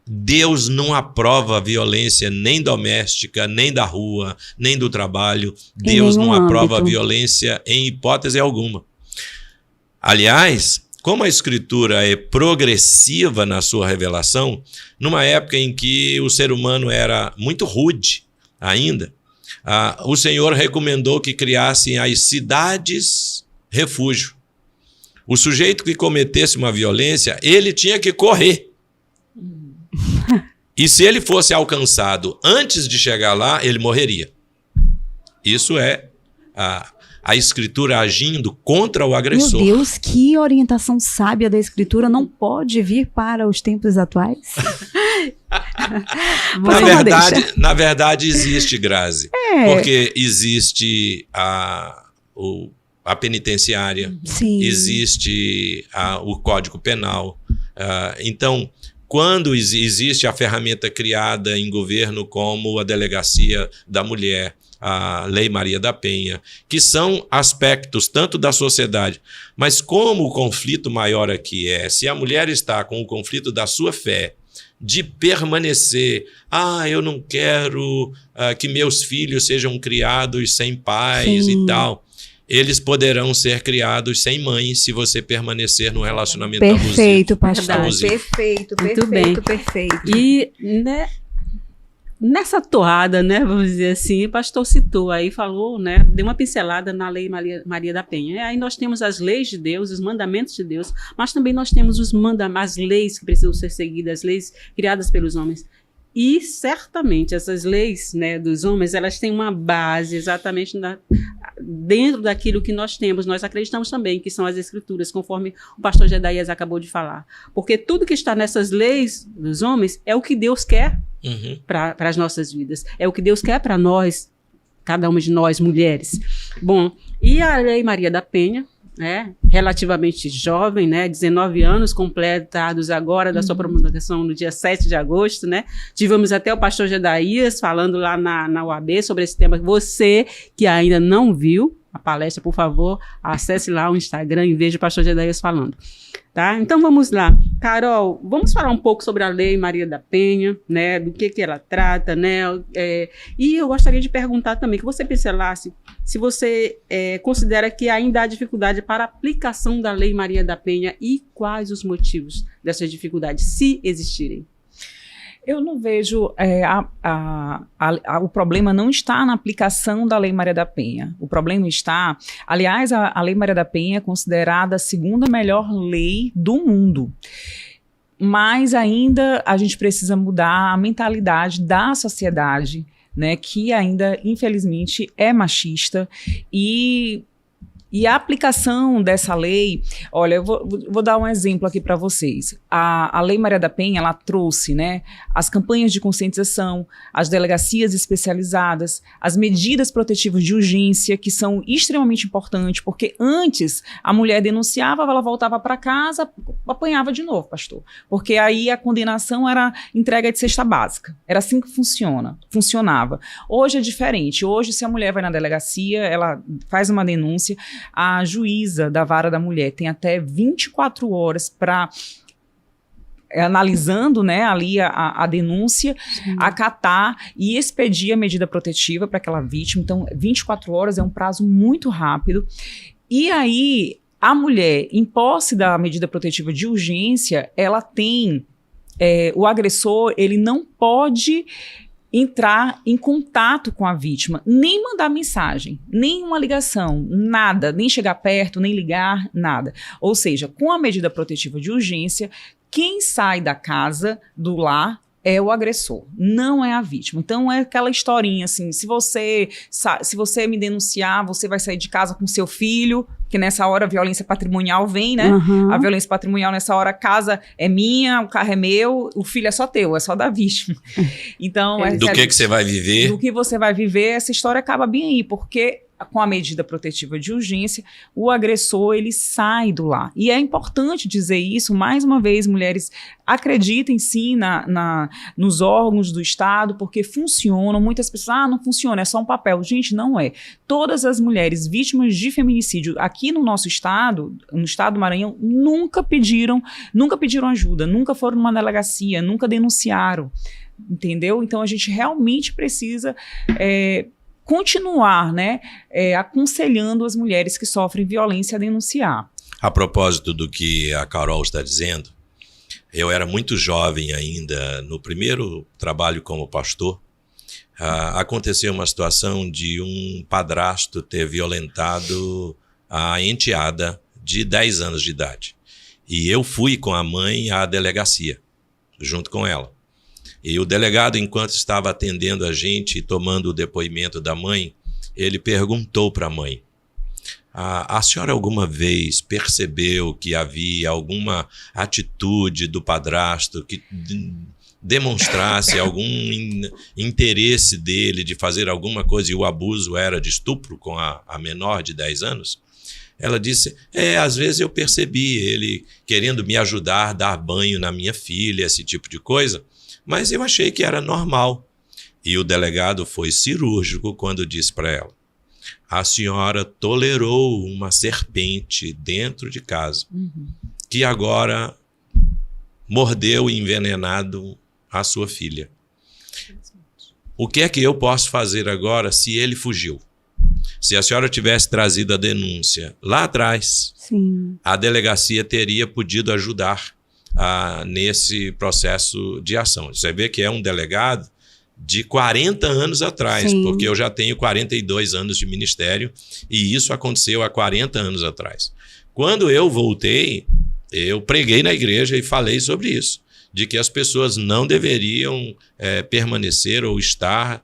Deus não aprova a violência nem doméstica, nem da rua, nem do trabalho. Deus não aprova a violência em hipótese alguma. Aliás, como a Escritura é progressiva na sua revelação, numa época em que o ser humano era muito rude ainda, o Senhor recomendou que criassem as cidades refúgio. O sujeito que cometesse uma violência, ele tinha que correr. E se ele fosse alcançado antes de chegar lá, ele morreria. Isso é a Escritura agindo contra o agressor. Meu Deus, que orientação sábia da Escritura não pode vir para os tempos atuais? Na verdade, existe, Grazi. Porque existe a penitenciária, sim, existe o Código Penal. Então, quando existe a ferramenta criada em governo como a Delegacia da Mulher, a Lei Maria da Penha, que são aspectos tanto da sociedade, mas como o conflito maior aqui se a mulher está com o conflito da sua fé, de permanecer, eu não quero que meus filhos sejam criados sem pais, sim, e tal, eles poderão ser criados sem mãe se você permanecer no relacionamento abusivo. Perfeito, pastor. Abusivo. Perfeito, muito bem. Perfeito. E, nessa toada, vamos dizer assim, o pastor citou aí, falou, deu uma pincelada na Lei Maria da Penha. Aí nós temos as leis de Deus, os mandamentos de Deus, mas também nós temos as leis que precisam ser seguidas, as leis criadas pelos homens. E certamente essas leis, dos homens, elas têm uma base exatamente dentro daquilo que nós temos. Nós acreditamos também que são as Escrituras, conforme o pastor Gedaías acabou de falar. Porque tudo que está nessas leis dos homens é o que Deus quer para as nossas vidas. É o que Deus quer para nós, cada uma de nós, mulheres. Bom, e a Lei Maria da Penha, relativamente jovem, 19 anos completados agora da sua promulgação no dia 7 de agosto, Tivemos até o pastor Gedaías falando lá na UAB sobre esse tema. Você que ainda não viu a palestra, por favor, acesse lá o Instagram e veja o pastor Gedaías falando. Tá? Então vamos lá. Carol, vamos falar um pouco sobre a Lei Maria da Penha, do que ela trata, e eu gostaria de perguntar também, que você pincelasse, se você considera que ainda há dificuldade para a aplicação da Lei Maria da Penha e quais os motivos dessas dificuldades, se existirem. Eu não vejo, o problema não está na aplicação da Lei Maria da Penha. O problema está, aliás, a Lei Maria da Penha é considerada a segunda melhor lei do mundo. Mas ainda a gente precisa mudar a mentalidade da sociedade, que ainda, infelizmente, é machista e E a aplicação dessa lei, olha, eu vou dar um exemplo aqui para vocês. A Lei Maria da Penha, ela trouxe, né, as campanhas de conscientização, as delegacias especializadas, as medidas protetivas de urgência, que são extremamente importantes, porque antes a mulher denunciava, ela voltava para casa, apanhava de novo, pastor. Porque aí a condenação era entrega de cesta básica. Era assim que funcionava. Hoje é diferente. Hoje, se a mulher vai na delegacia, ela faz uma denúncia, a juíza da vara da mulher tem até 24 horas para, analisando, né, ali a denúncia, acatar e expedir a medida protetiva para aquela vítima. Então, 24 horas é um prazo muito rápido. E aí, a mulher, em posse da medida protetiva de urgência, ela tem, o agressor, ele não pode entrar em contato com a vítima, nem mandar mensagem, nem uma ligação, nada, nem chegar perto, nem ligar, nada. Ou seja, com a medida protetiva de urgência, quem sai da casa, do lar, é o agressor, não é a vítima. Então é aquela historinha assim, se você me denunciar, você vai sair de casa com seu filho, que nessa hora a violência patrimonial vem, né? A violência patrimonial nessa hora, a casa é minha, o carro é meu, o filho é só teu, é só da vítima. Então, do que você vai viver? Do que você vai viver, essa história acaba bem aí, porque com a medida protetiva de urgência, o agressor, ele sai do lar. E é importante dizer isso, mais uma vez, mulheres, acreditem sim nos órgãos do Estado, porque funcionam. Muitas pessoas, não funciona, é só um papel. Gente, não é. Todas as mulheres vítimas de feminicídio aqui no nosso estado, no estado do Maranhão, nunca pediram ajuda, nunca foram numa delegacia, nunca denunciaram, entendeu? Então, a gente realmente precisa continuar, né, aconselhando as mulheres que sofrem violência a denunciar. A propósito do que a Carol está dizendo, eu era muito jovem ainda, no primeiro trabalho como pastor, aconteceu uma situação de um padrasto ter violentado a enteada de 10 anos de idade. E eu fui com a mãe à delegacia, junto com ela. E o delegado, enquanto estava atendendo a gente e tomando o depoimento da mãe, ele perguntou para a mãe: a senhora alguma vez percebeu que havia alguma atitude do padrasto que demonstrasse algum interesse dele de fazer alguma coisa e o abuso era de estupro com a menor de 10 anos? Ela disse, às vezes eu percebi ele querendo me ajudar a dar banho na minha filha, esse tipo de coisa, mas eu achei que era normal. E o delegado foi cirúrgico quando disse para ela: a senhora tolerou uma serpente dentro de casa, que agora mordeu e envenenado a sua filha. O que é que eu posso fazer agora se ele fugiu? Se a senhora tivesse trazido a denúncia lá atrás, sim, a delegacia teria podido ajudar nesse processo de ação. Você vê que é um delegado de 40 anos atrás, sim, porque eu já tenho 42 anos de ministério e isso aconteceu há 40 anos atrás. Quando eu voltei, eu preguei na igreja e falei sobre isso, de que as pessoas não deveriam permanecer ou estar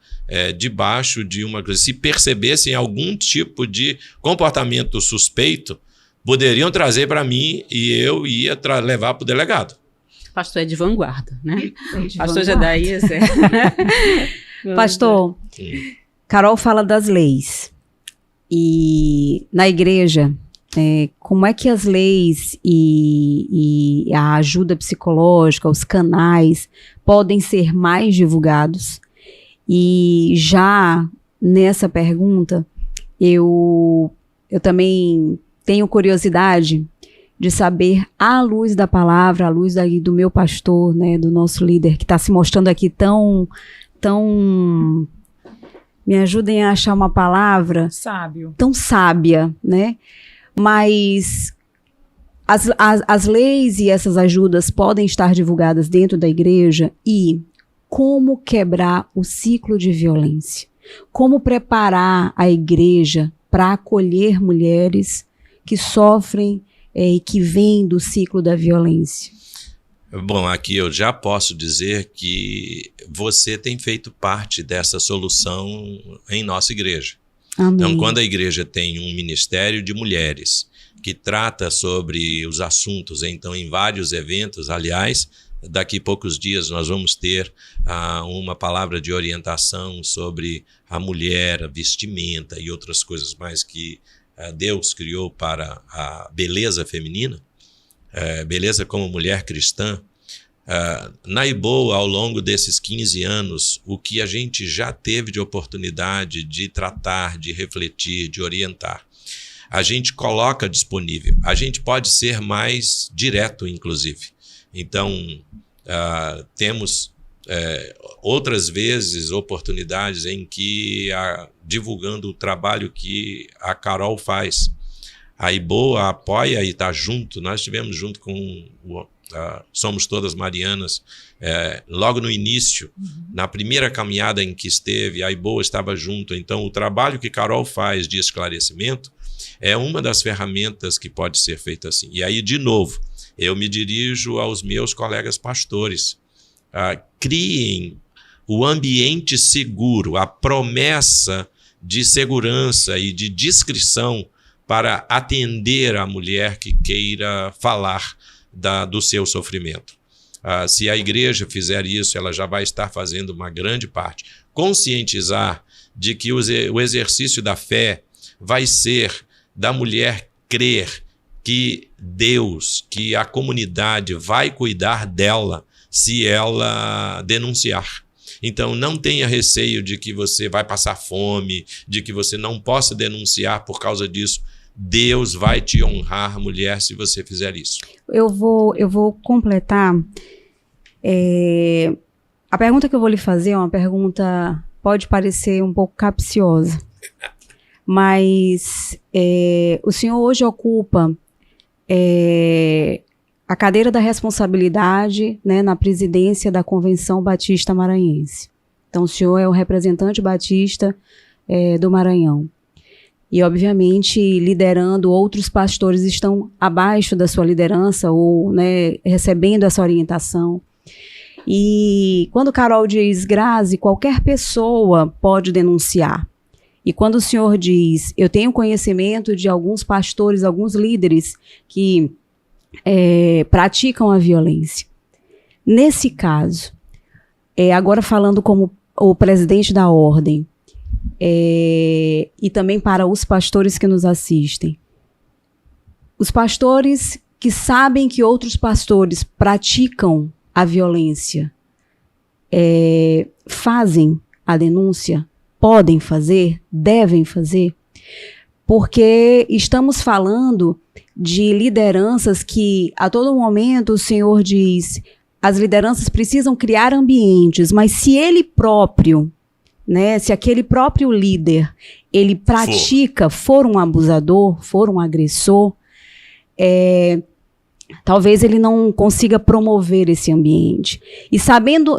debaixo de uma coisa. Se percebessem algum tipo de comportamento suspeito, poderiam trazer para mim e eu ia levar para o delegado. Pastor é de vanguarda, né? Pastor Jedaías Pastor, Carol fala das leis. E na igreja, como é que as leis e a ajuda psicológica, os canais, podem ser mais divulgados? E já nessa pergunta, eu também tenho curiosidade de saber, à luz da palavra, à luz aí do meu pastor, né, do nosso líder, que está se mostrando aqui tão, me ajudem a achar uma palavra, tão sábia, né? Mas as leis e essas ajudas podem estar divulgadas dentro da igreja. E como quebrar o ciclo de violência? Como preparar a igreja para acolher mulheres que sofrem e que vêm do ciclo da violência? Bom, aqui eu já posso dizer que você tem feito parte dessa solução em nossa igreja. Amém. Então, quando a igreja tem um ministério de mulheres que trata sobre os assuntos, então, em vários eventos, aliás, daqui a poucos dias nós vamos ter uma palavra de orientação sobre a mulher, a vestimenta e outras coisas mais que Deus criou para a beleza feminina, beleza como mulher cristã. Na IBOA, ao longo desses 15 anos, o que a gente já teve de oportunidade de tratar, de refletir, de orientar, a gente coloca disponível. A gente pode ser mais direto, inclusive. Então, temos outras vezes oportunidades em que, divulgando o trabalho que a Carol faz, a IBOA apoia e está junto. Nós estivemos junto com Somos Todas Marianas, logo no início, na primeira caminhada em que esteve, a IBOA estava junto. Então, o trabalho que Carol faz de esclarecimento é uma das ferramentas que pode ser feita assim. E aí, de novo, eu me dirijo aos meus colegas pastores. Criem o ambiente seguro, a promessa de segurança e de discrição para atender a mulher que queira falar do seu sofrimento. Se a igreja fizer isso, ela já vai estar fazendo uma grande parte. Conscientizar de que o exercício da fé vai ser da mulher crer que Deus, que a comunidade vai cuidar dela se ela denunciar. Então, não tenha receio de que você vai passar fome, de que você não possa denunciar por causa disso. Deus vai te honrar, mulher, se você fizer isso. Eu vou completar. A pergunta que eu vou lhe fazer é uma pergunta, pode parecer um pouco capciosa, mas o senhor hoje ocupa a cadeira da responsabilidade, né, na presidência da Convenção Batista Maranhense. Então, o senhor é o representante batista do Maranhão. E, obviamente, liderando, outros pastores estão abaixo da sua liderança ou, né, recebendo essa orientação. E quando Carol diz, Grazi, qualquer pessoa pode denunciar. E quando o senhor diz, eu tenho conhecimento de alguns pastores, alguns líderes que praticam a violência. Nesse caso, agora falando como o presidente da ordem, e também para os pastores que nos assistem. Os pastores que sabem que outros pastores praticam a violência, fazem a denúncia, podem fazer, devem fazer, porque estamos falando de lideranças que a todo momento o Senhor diz, as lideranças precisam criar ambientes, mas se ele próprio, né, se aquele próprio líder, ele pratica, for um abusador, for um agressor, talvez ele não consiga promover esse ambiente. E sabendo,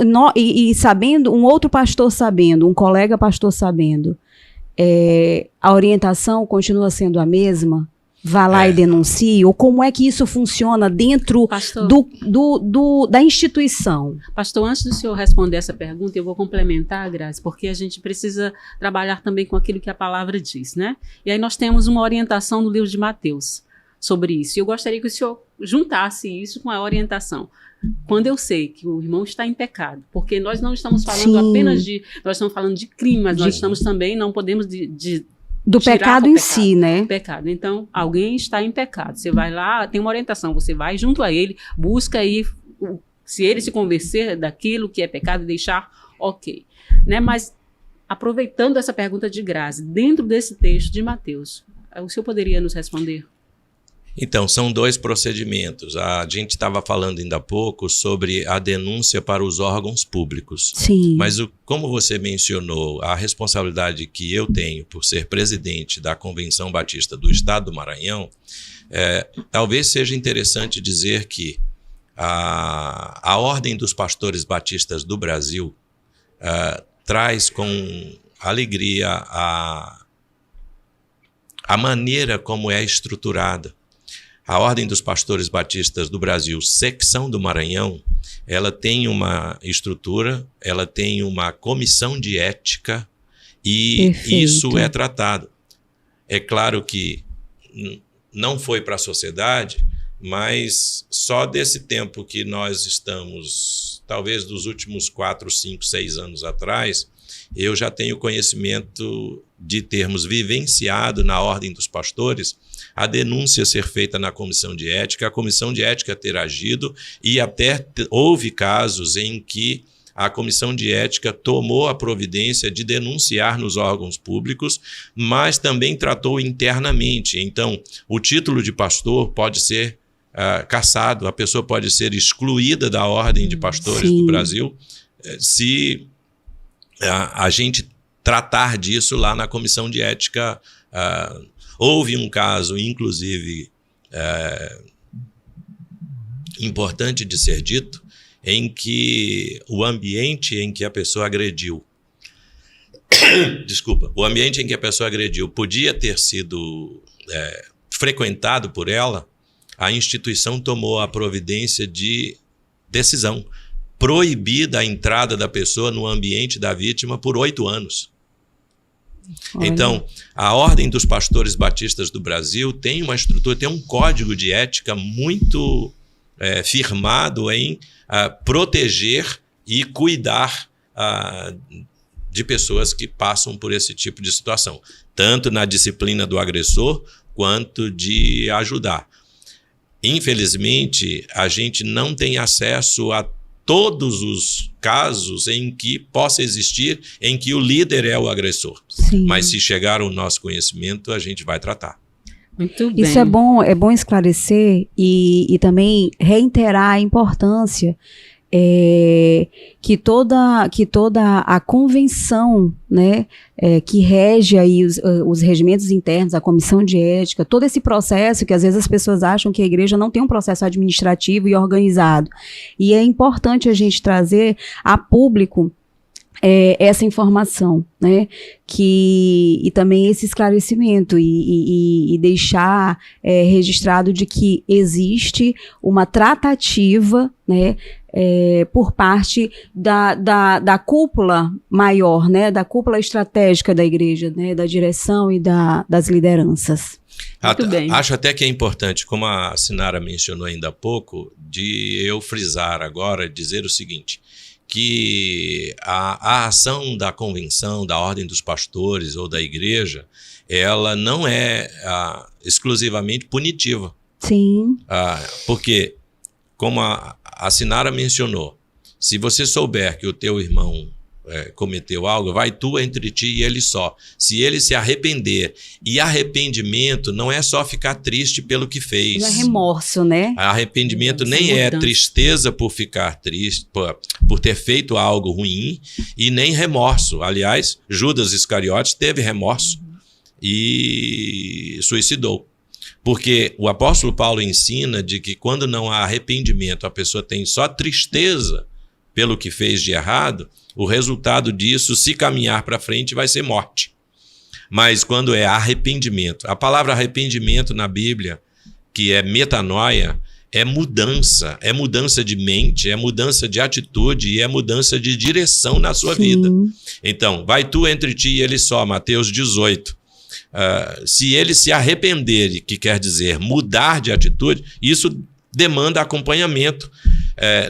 sabendo, um outro pastor sabendo, um colega pastor sabendo, a orientação continua sendo a mesma? Vá lá e denuncie? Ou como é que isso funciona dentro da instituição? Pastor, antes do senhor responder essa pergunta, eu vou complementar, Grazi, porque a gente precisa trabalhar também com aquilo que a palavra diz, né? E aí nós temos uma orientação no livro de Mateus sobre isso. E eu gostaria que o senhor juntasse isso com a orientação. Quando eu sei que o irmão está em pecado, porque nós não estamos falando apenas de... Nós estamos falando de crime, mas nós estamos também, não podemos do pecado em si, né? Pecado. Então, alguém está em pecado. Você vai lá, tem uma orientação, você vai junto a ele, busca aí, se ele se convencer daquilo que é pecado e deixar, ok. Né? Mas, aproveitando essa pergunta de Grazi, dentro desse texto de Mateus, o senhor poderia nos responder? Então, são dois procedimentos. A gente estava falando ainda há pouco sobre a denúncia para os órgãos públicos. Sim. Mas, como você mencionou, a responsabilidade que eu tenho por ser presidente da Convenção Batista do Estado do Maranhão, talvez seja interessante dizer que a Ordem dos Pastores Batistas do Brasil traz com alegria a maneira como é estruturada. A Ordem dos Pastores Batistas do Brasil, secção do Maranhão, ela tem uma estrutura, ela tem uma comissão de ética E Perfeito. isso é tratado. É claro que não foi para a sociedade, mas só desse tempo que nós estamos, talvez dos últimos 4, 5, 6 anos atrás, eu já tenho conhecimento de termos vivenciado na Ordem dos Pastores a denúncia ser feita na Comissão de Ética, a Comissão de Ética ter agido, e até houve casos em que a Comissão de Ética tomou a providência de denunciar nos órgãos públicos, mas também tratou internamente. Então, o título de pastor pode ser cassado, a pessoa pode ser excluída da Ordem de Pastores Sim. do Brasil, se a gente tratar disso lá na Comissão de Ética. Houve um caso, inclusive, importante de ser dito, em que o ambiente em que a pessoa agrediu, o ambiente em que a pessoa agrediu podia ter sido frequentado por ela, a instituição tomou a providência de decisão, proibida a entrada da pessoa no ambiente da vítima por 8 anos. Olha. Então, a Ordem dos Pastores Batistas do Brasil tem uma estrutura, tem um código de ética muito firmado em proteger e cuidar de pessoas que passam por esse tipo de situação, tanto na disciplina do agressor quanto de ajudar. Infelizmente, a gente não tem acesso a todos os casos em que possa existir, em que o líder é o agressor. Sim. Mas se chegar ao nosso conhecimento, a gente vai tratar. Muito bem. Isso é bom esclarecer e também reiterar a importância que toda a convenção, né, que rege aí os regimentos internos, a comissão de ética, todo esse processo que às vezes as pessoas acham que a igreja não tem um processo administrativo e organizado. E é importante a gente trazer a público essa informação, né, e também esse esclarecimento e deixar registrado de que existe uma tratativa, né, por parte da cúpula maior, né, da cúpula estratégica da igreja, né, da direção e das lideranças. Muito bem. Acho até que é importante, como a Sinara mencionou ainda há pouco, de eu frisar agora, dizer o seguinte, que a ação da convenção, da Ordem dos Pastores ou da igreja, ela não é exclusivamente punitiva. Sim. Porque, como a Sinara mencionou, se você souber que o teu irmão cometeu algo, vai tu entre ti e ele só. Se ele se arrepender, e arrependimento não é só ficar triste pelo que fez. Não é remorso, né? Arrependimento Mudança, nem é mudança. tristeza por ficar triste, por ter feito algo ruim, e nem remorso. Aliás, Judas Iscariotes teve remorso e suicidou. Porque o apóstolo Paulo ensina de que quando não há arrependimento, a pessoa tem só tristeza pelo que fez de errado, o resultado disso, se caminhar para frente, vai ser morte. Mas quando é arrependimento, a palavra arrependimento na Bíblia, que é metanoia, é mudança de mente, é mudança de atitude e é mudança de direção na sua vida. Então, vai tu entre ti e ele só, Mateus 18. Se ele se arrepender, que quer dizer mudar de atitude, isso demanda acompanhamento.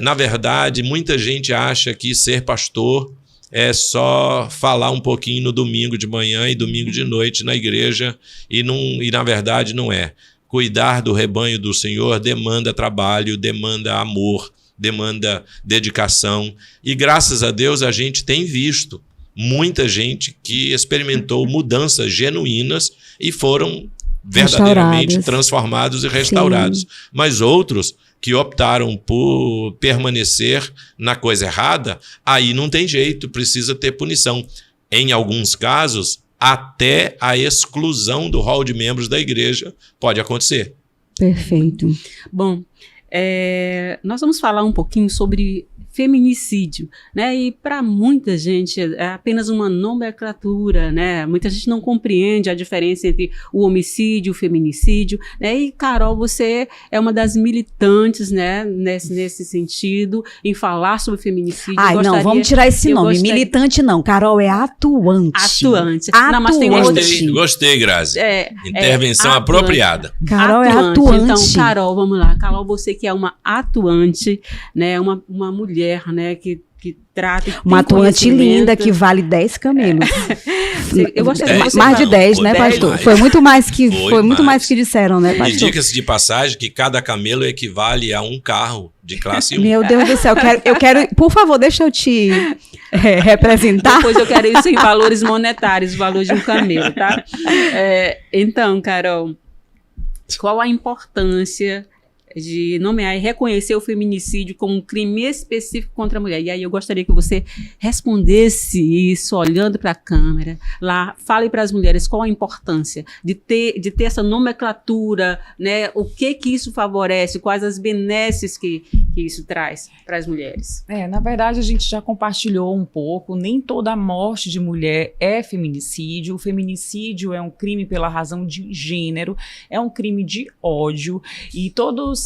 Na verdade, muita gente acha que ser pastor é só falar um pouquinho no domingo de manhã e domingo de noite na igreja, e na verdade não é. Cuidar do rebanho do Senhor demanda trabalho, demanda amor, demanda dedicação, e graças a Deus a gente tem visto muita gente que experimentou mudanças genuínas e foram verdadeiramente transformados e restaurados. Sim. Mas outros que optaram por permanecer na coisa errada, aí não tem jeito, precisa ter punição. Em alguns casos, até a exclusão do rol de membros da igreja pode acontecer. Perfeito. Bom, nós vamos falar um pouquinho sobre feminicídio, né? E para muita gente é apenas uma nomenclatura, né? Muita gente não compreende a diferença entre o homicídio e o feminicídio, né? E Carol, você é uma das militantes, né? Nesse sentido, em falar sobre feminicídio. Ai, não, vamos tirar esse nome. Militante não, Carol é atuante. Atuante. Não, mas tem Gostei, Grazi. Intervenção apropriada. Carol é atuante. Então, Carol, vamos lá. Carol, você que é uma atuante, né? Uma mulher, né? Que trata. Uma atuante linda que vale 10 camelos. Eu gostaria que você mais de 10, né, pastor? Mais. Foi muito mais que disseram, né, pastor? E diga-se de passagem que cada camelo equivale a um carro de classe 1. Meu Deus do céu, eu quero, por favor, deixa eu te representar. Depois eu quero isso em valores monetários, o valor de um camelo, tá? Então, Carol, qual a importância de nomear e reconhecer o feminicídio como um crime específico contra a mulher? E aí eu gostaria que você respondesse isso olhando para a câmera, lá, fale para as mulheres qual a importância de ter essa nomenclatura, né? O que isso favorece, quais as benesses que isso traz para as mulheres. Na verdade, a gente já compartilhou um pouco, nem toda morte de mulher é feminicídio. O feminicídio é um crime pela razão de gênero, é um crime de ódio, e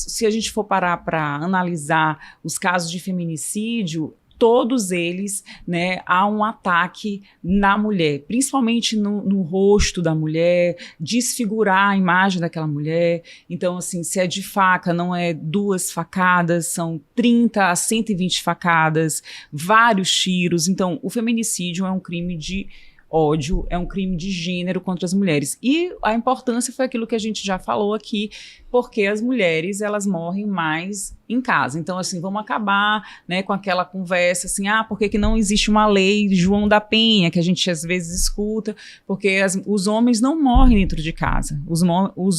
se a gente for parar para analisar os casos de feminicídio, todos eles, né, há um ataque na mulher, principalmente no rosto da mulher, desfigurar a imagem daquela mulher. Então, assim, se é de faca, não é 2 facadas, são 30 a 120 facadas, vários tiros. Então, o feminicídio é um crime de ódio, é um crime de gênero contra as mulheres. E a importância foi aquilo que a gente já falou aqui, porque as mulheres, elas morrem mais em casa. Então, assim, vamos acabar, né, com aquela conversa assim, por que não existe uma lei de João da Penha, que a gente às vezes escuta, porque os homens não morrem dentro de casa, os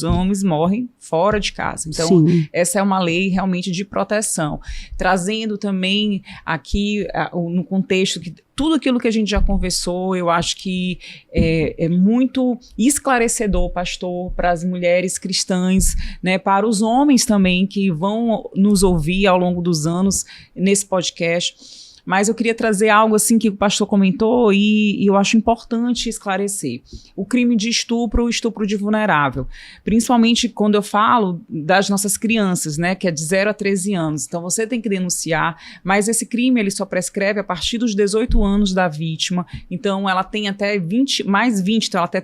homens morrem fora de casa. Então, sim, essa é uma lei realmente de proteção. Trazendo também aqui, no contexto que tudo aquilo que a gente já conversou, eu acho que é muito esclarecedor, pastor, para as mulheres cristãs, né, para os homens também que vão nos ouvir ao longo dos anos nesse podcast. Mas eu queria trazer algo assim que o pastor comentou e eu acho importante esclarecer. O crime de estupro, o estupro de vulnerável. Principalmente quando eu falo das nossas crianças, né, que é de 0 a 13 anos. Então você tem que denunciar, mas esse crime ele só prescreve a partir dos 18 anos da vítima. Então ela tem até 20, então ela tem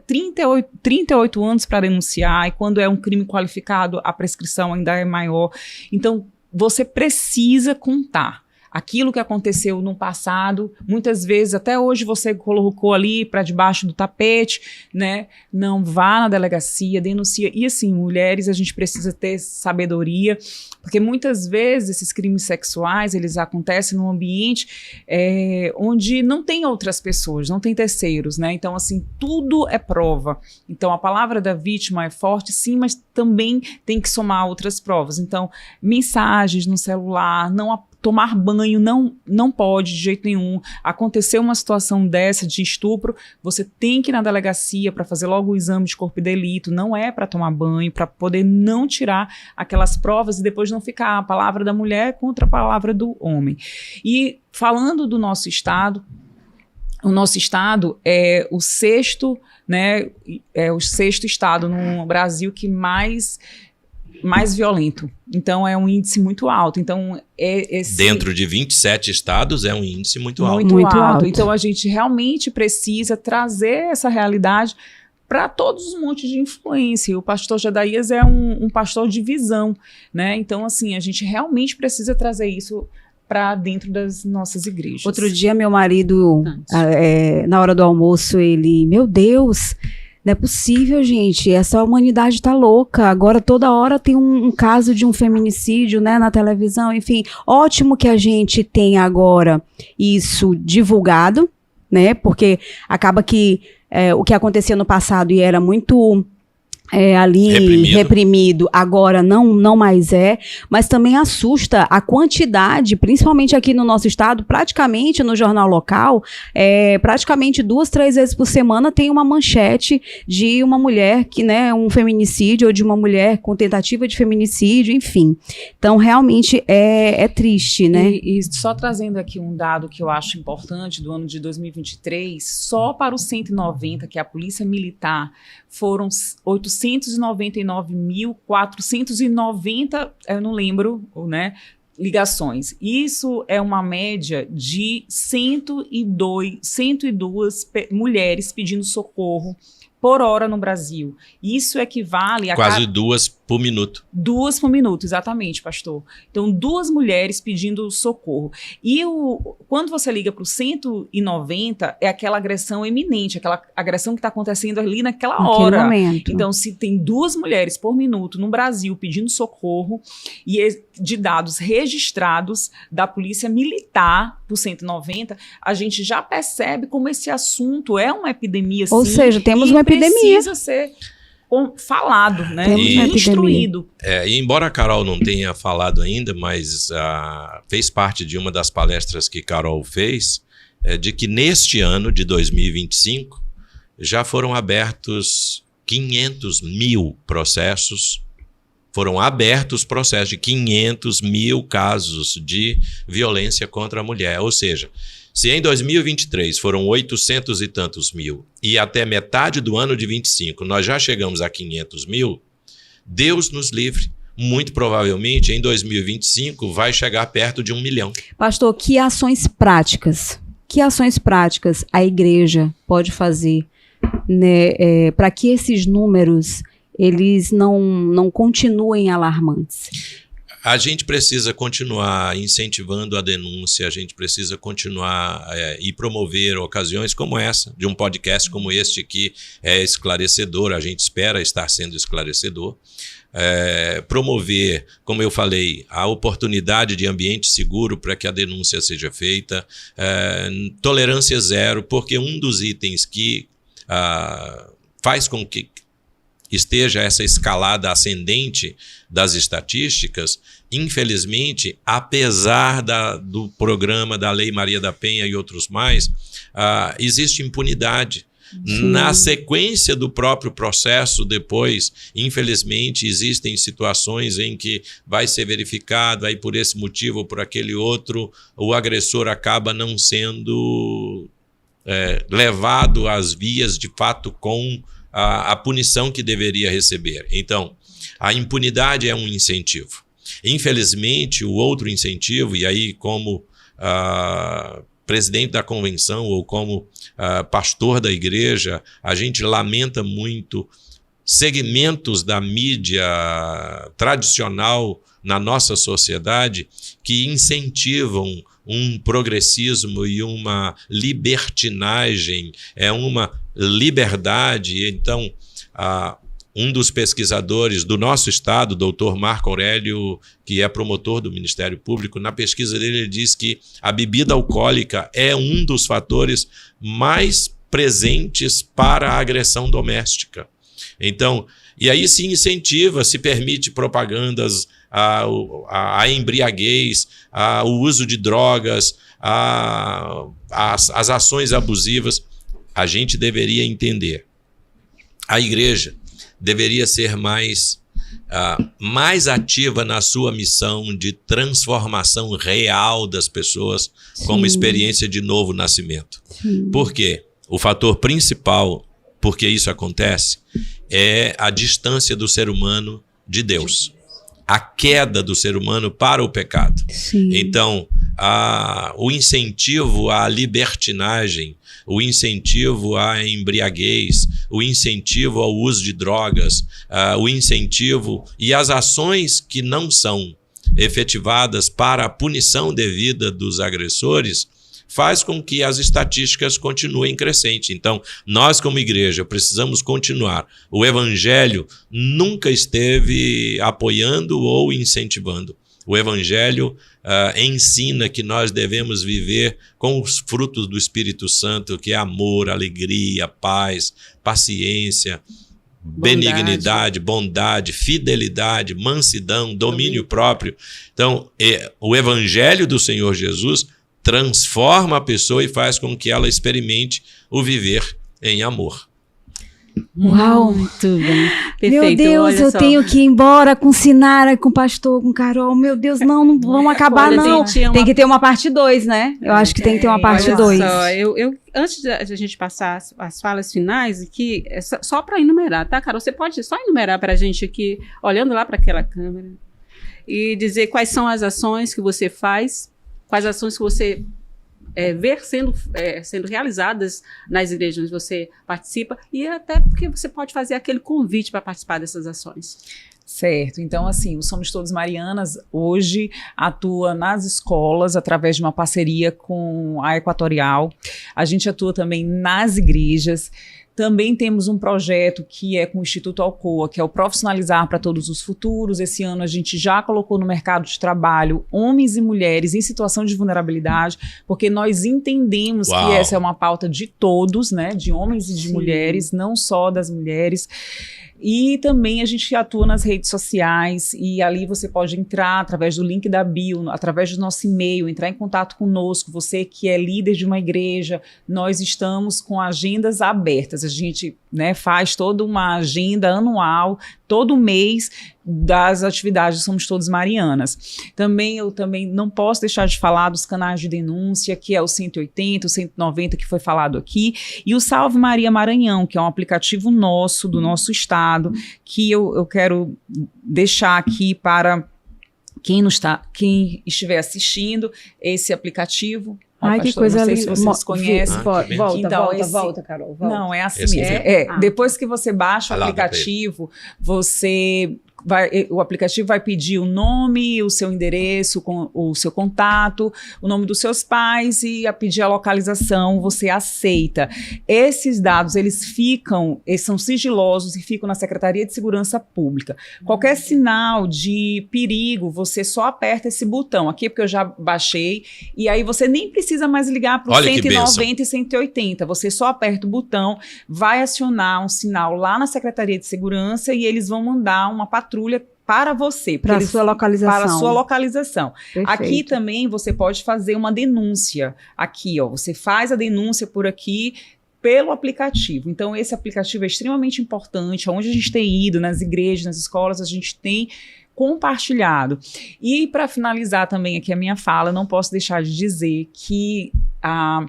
38 anos para denunciar, e quando é um crime qualificado, a prescrição ainda é maior. Então você precisa contar aquilo que aconteceu no passado. Muitas vezes, até hoje, você colocou ali para debaixo do tapete, né? Não vá na delegacia, denuncia. E assim, mulheres, a gente precisa ter sabedoria, porque muitas vezes esses crimes sexuais, eles acontecem num ambiente onde não tem outras pessoas, não tem terceiros, né? Então, assim, tudo é prova. Então, a palavra da vítima é forte, sim, mas também tem que somar outras provas. Então, mensagens no celular, tomar banho não pode de jeito nenhum. Aconteceu uma situação dessa de estupro, você tem que ir na delegacia para fazer logo o exame de corpo de delito, não é para tomar banho, para poder não tirar aquelas provas e depois não ficar a palavra da mulher contra a palavra do homem. E falando do nosso estado, o nosso estado é o sexto, né, o sexto estado no Brasil que mais violento. Então, é um índice muito alto. Então, dentro de 27 estados, é um índice muito alto. Muito alto. Então, a gente realmente precisa trazer essa realidade para todos os montes de influência. O pastor Jadaías é um pastor de visão, né? Então, assim, a gente realmente precisa trazer isso para dentro das nossas igrejas. Outro dia, meu marido, na hora do almoço, ele, meu Deus, não é possível, gente, essa humanidade tá louca, agora toda hora tem um caso de um feminicídio, né, na televisão, enfim, ótimo que a gente tem agora isso divulgado, né, porque acaba que o que acontecia no passado e era muito ali reprimido, agora não mais é, mas também assusta a quantidade, principalmente aqui no nosso estado, praticamente no jornal local, praticamente 2, 3 vezes por semana tem uma manchete de uma mulher que, né, um feminicídio, ou de uma mulher com tentativa de feminicídio, enfim. Então, realmente é triste, né? E só trazendo aqui um dado que eu acho importante do ano de 2023, só para os 190, que é a Polícia Militar, foram 899.490, eu não lembro, né, ligações. Isso é uma média de 102 mulheres pedindo socorro por hora no Brasil. Isso equivale a... Quase 2 por minuto. 2 por minuto, exatamente, pastor. Então, 2 mulheres pedindo socorro. E quando você liga para o 190, é aquela agressão eminente, aquela agressão que está acontecendo ali naquela hora. Momento. Então, se tem 2 mulheres por minuto no Brasil pedindo socorro, e de dados registrados da Polícia Militar por 190, a gente já percebe como esse assunto é uma epidemia, sim. Ou seja, temos uma epidemia. Precisa ser falado, né? E instruído. E embora a Carol não tenha falado ainda, mas fez parte de uma das palestras que Carol fez, de que neste ano de 2025 já foram abertos 500 mil processos, de 500 mil casos de violência contra a mulher. Ou seja, se em 2023 foram 800 e tantos mil e até metade do ano de 25 nós já chegamos a 500 mil, Deus nos livre, muito provavelmente em 2025 vai chegar perto de 1 milhão. Pastor, que ações práticas a igreja pode fazer, né, para que esses números eles não continuem alarmantes? A gente precisa continuar incentivando a denúncia, a gente precisa continuar e promover ocasiões como essa, de um podcast como este que é esclarecedor, a gente espera estar sendo esclarecedor. Promover, como eu falei, a oportunidade de ambiente seguro para que a denúncia seja feita, tolerância zero, porque um dos itens que faz com que esteja essa escalada ascendente das estatísticas, infelizmente, apesar do programa da Lei Maria da Penha e outros mais, existe impunidade. Sim. Na sequência do próprio processo, depois, infelizmente, existem situações em que vai ser verificado, aí por esse motivo ou por aquele outro, o agressor acaba não sendo levado às vias, de fato, com a punição que deveria receber. Então, a impunidade é um incentivo. Infelizmente, o outro incentivo, e aí como presidente da convenção ou como pastor da igreja, a gente lamenta muito segmentos da mídia tradicional na nossa sociedade que incentivam um progressismo e uma libertinagem, uma liberdade. Então, um dos pesquisadores do nosso estado, doutor Marco Aurélio, que é promotor do Ministério Público, na pesquisa dele ele diz que a bebida alcoólica é um dos fatores mais presentes para a agressão doméstica. Então, e aí se incentiva, se permite propagandas a embriaguez, o uso de drogas, as ações abusivas. A gente deveria entender. A igreja deveria ser mais ativa na sua missão de transformação real das pessoas. Sim. Como experiência de novo nascimento. Sim. Por quê? O fator principal porque isso acontece é a distância do ser humano de Deus. A queda do ser humano para o pecado. Sim. Então, o incentivo à libertinagem, o incentivo à embriaguez, o incentivo ao uso de drogas, o incentivo e as ações que não são efetivadas para a punição devida dos agressores, faz com que as estatísticas continuem crescentes. Então, nós como igreja precisamos continuar. O evangelho nunca esteve apoiando ou incentivando. O evangelho ensina que nós devemos viver com os frutos do Espírito Santo, que é amor, alegria, paz, paciência, benignidade, bondade, fidelidade, mansidão, domínio próprio. Então, o evangelho do Senhor Jesus transforma a pessoa e faz com que ela experimente o viver em amor. Uau! Muito bem. Perfeito. Meu Deus, olha eu só. tenho que ir embora com Sinara, com o pastor, com Carol. Meu Deus, não vamos acabar, Olha, não. gente, Tem que ter uma parte 2, né? Eu acho que tem que ter uma parte Olha 2. só, antes de a gente passar as falas finais aqui, só para enumerar, tá, Carol? Você pode só enumerar para a gente aqui, olhando lá para aquela câmera, e dizer quais são as ações que você faz, quais ações que você ver sendo realizadas nas igrejas onde você participa, e até porque você pode fazer aquele convite para participar dessas ações. Certo, então assim, o Somos Todos Marianas hoje atua nas escolas através de uma parceria com a Equatorial, a gente atua também nas igrejas. Também temos um projeto que é com o Instituto Alcoa, que é o Profissionalizar para Todos os Futuros. Esse ano a gente já colocou no mercado de trabalho homens e mulheres em situação de vulnerabilidade, porque nós entendemos que essa é uma pauta de todos, né, de homens e de mulheres, não só das mulheres. E também a gente atua nas redes sociais e ali você pode entrar através do link da bio, através do nosso e-mail, entrar em contato conosco, você que é líder de uma igreja, nós estamos com agendas abertas, a gente, né, faz toda uma agenda anual, todo mês, das atividades Somos Todos Marianas. Eu também não posso deixar de falar dos canais de denúncia, que é o 180, o 190 que foi falado aqui, e o Salve Maria Maranhão, que é um aplicativo nosso, do nosso estado, que eu quero deixar aqui para quem estiver assistindo esse aplicativo. Ai, pastor, que coisa linda. Não sei se vocês conhecem. Volta, Carol. Volta. Não, é assim Esse mesmo. Depois que você baixa o aplicativo, o aplicativo vai pedir o nome, o seu endereço, o seu contato, o nome dos seus pais e pedir a localização, você aceita. Esses dados, eles são sigilosos e ficam na Secretaria de Segurança Pública. Qualquer sinal de perigo, você só aperta esse botão aqui, porque eu já baixei, e aí você nem precisa mais ligar para o 190 e 180, você só aperta o botão, vai acionar um sinal lá na Secretaria de Segurança e eles vão mandar uma patrulha para você. Para a sua localização. Para a sua localização. Perfeito. Aqui também você pode fazer uma denúncia. Aqui, ó, você faz a denúncia por aqui pelo aplicativo. Então, esse aplicativo é extremamente importante. Onde a gente tem ido, nas igrejas, nas escolas, a gente tem compartilhado. E para finalizar também aqui a minha fala, não posso deixar de dizer que a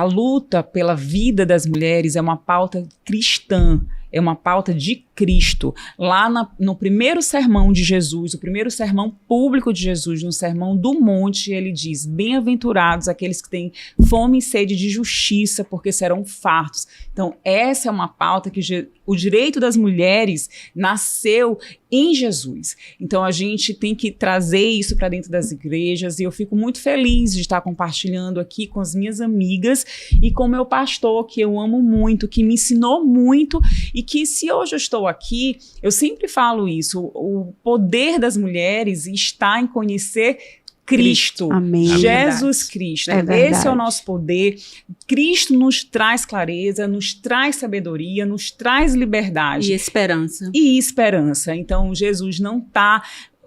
luta pela vida das mulheres é uma pauta cristã, é uma pauta de Cristo. Lá no primeiro sermão de Jesus, o primeiro sermão público de Jesus, no Sermão do Monte, ele diz: bem-aventurados aqueles que têm fome e sede de justiça, porque serão fartos. Então, essa é uma pauta que o direito das mulheres nasceu em Jesus. Então, a gente tem que trazer isso para dentro das igrejas, e eu fico muito feliz de estar compartilhando aqui com as minhas amigas e com o meu pastor, que eu amo muito, que me ensinou muito, e que se hoje eu estou aqui, eu sempre falo isso, o poder das mulheres está em conhecer Cristo, Amém. Jesus Cristo. Esse é o nosso poder. Cristo nos traz clareza, nos traz sabedoria, nos traz liberdade. E esperança. Então, Jesus não está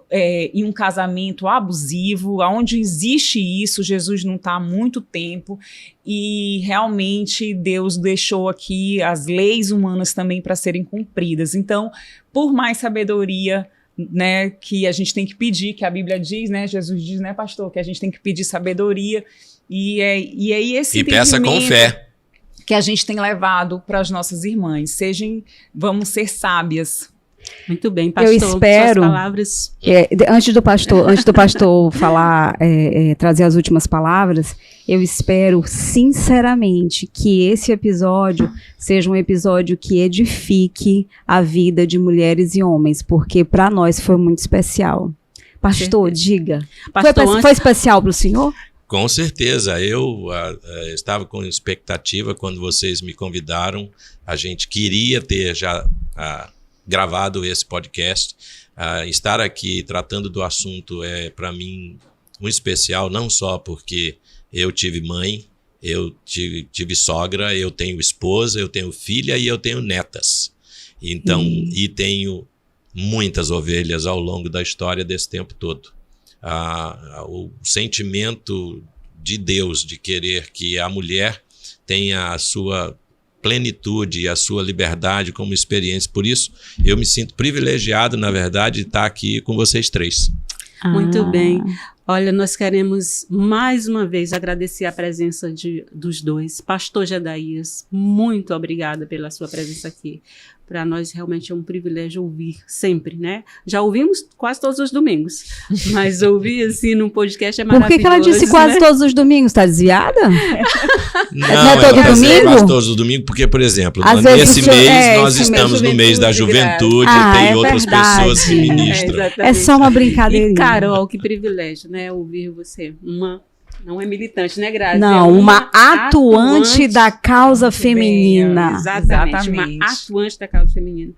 em um casamento abusivo, onde existe isso, Jesus não está há muito tempo, e realmente Deus deixou aqui as leis humanas também para serem cumpridas. Então, por mais sabedoria, né, que a gente tem que pedir, que a Bíblia diz, né, Jesus diz, né, pastor, que a gente tem que pedir sabedoria, e é esse e peça com fé que a gente tem levado para as nossas irmãs. Vamos ser sábias. Muito bem, pastor. Eu espero, suas palavras. Antes do pastor falar, trazer as últimas palavras, eu espero sinceramente que esse episódio seja um episódio que edifique a vida de mulheres e homens, porque para nós foi muito especial. Pastor, diga. Pastor, foi especial para o senhor? Com certeza. Eu estava com expectativa quando vocês me convidaram. A gente queria ter já gravado esse podcast. Estar aqui tratando do assunto é, para mim, um especial, não só porque eu tive mãe, eu tive sogra, eu tenho esposa, eu tenho filha e eu tenho netas. Então, e tenho muitas ovelhas ao longo da história desse tempo todo. O sentimento de Deus de querer que a mulher tenha a sua plenitude e a sua liberdade como experiência. Por isso, eu me sinto privilegiado, na verdade, de estar aqui com vocês três. Muito bem. Olha, nós queremos mais uma vez agradecer a presença dos dois. Pastor Jedaías, muito obrigada pela sua presença aqui. Para nós realmente é um privilégio ouvir sempre, né? Já ouvimos quase todos os domingos, mas ouvir assim num podcast é maravilhoso. Por que ela disse quase todos os domingos? Tá desviada? Não, é todo domingo? Quase todos os domingos, porque, por exemplo, Às nesse vezes, mês nós estamos no mês da juventude, tem outras pessoas que ministram. É só uma brincadeirinha. E Carol, que privilégio, né? Ouvir você. Não é militante, né, Grazi? Não, uma atuante da causa feminina. Exatamente, uma atuante da causa feminina.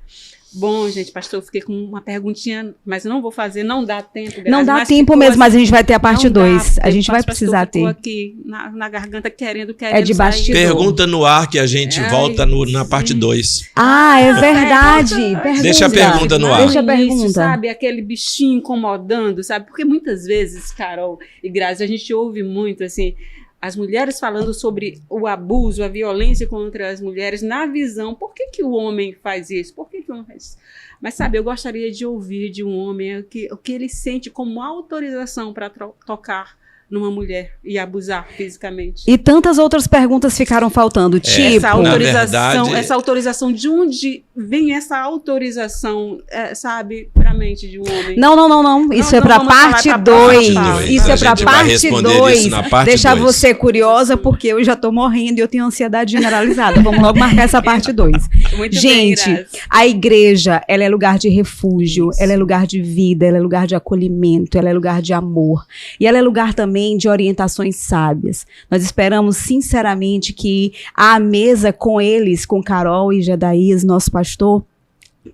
Bom, gente, pastor, eu fiquei com uma perguntinha, mas eu não vou fazer, não dá tempo. Grazi, não dá tempo mesmo, mas a gente vai ter a parte 2. A gente vai precisar ter. Aqui na garganta querendo é de bastidor. Pergunta no ar que a gente volta na parte 2. É verdade. Pergunta. Deixa a pergunta no ar. Deixa a pergunta. Sabe, aquele bichinho incomodando, sabe? Porque muitas vezes, Carol e Grazi, a gente ouve muito, assim, as mulheres falando sobre o abuso, a violência contra as mulheres na visão. Por que o homem faz isso? Por que o homem faz isso? Mas, sabe, eu gostaria de ouvir de um homem o que ele sente como autorização para tocar numa mulher e abusar fisicamente. E tantas outras perguntas ficaram faltando, tipo... Essa autorização, de onde vem essa autorização, sabe, para a mente de um homem? Não. Isso é para parte 2. Isso é para parte 2. Deixar você curiosa, porque eu já tô morrendo e eu tenho ansiedade generalizada. Vamos logo marcar essa parte 2. Gente, bem, a igreja, ela é lugar de refúgio, ela é lugar de vida, ela é lugar de acolhimento, ela é lugar de amor. E ela é lugar também de orientações sábias. Nós esperamos sinceramente que à mesa com eles, com Carol e Jedaías, nosso pastor,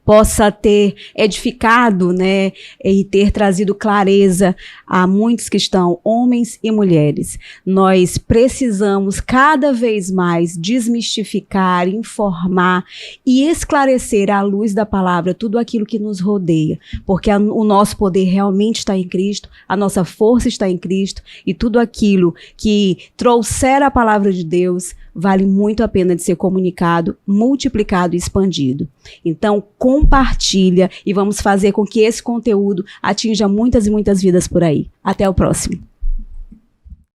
possa ter edificado, né, e ter trazido clareza a muitos que estão, homens e mulheres. Nós precisamos cada vez mais desmistificar, informar e esclarecer à luz da palavra tudo aquilo que nos rodeia, porque o nosso poder realmente está em Cristo, a nossa força está em Cristo, e tudo aquilo que trouxer a palavra de Deus vale muito a pena de ser comunicado, multiplicado e expandido. Então, compartilha e vamos fazer com que esse conteúdo atinja muitas e muitas vidas por aí. Até o próximo.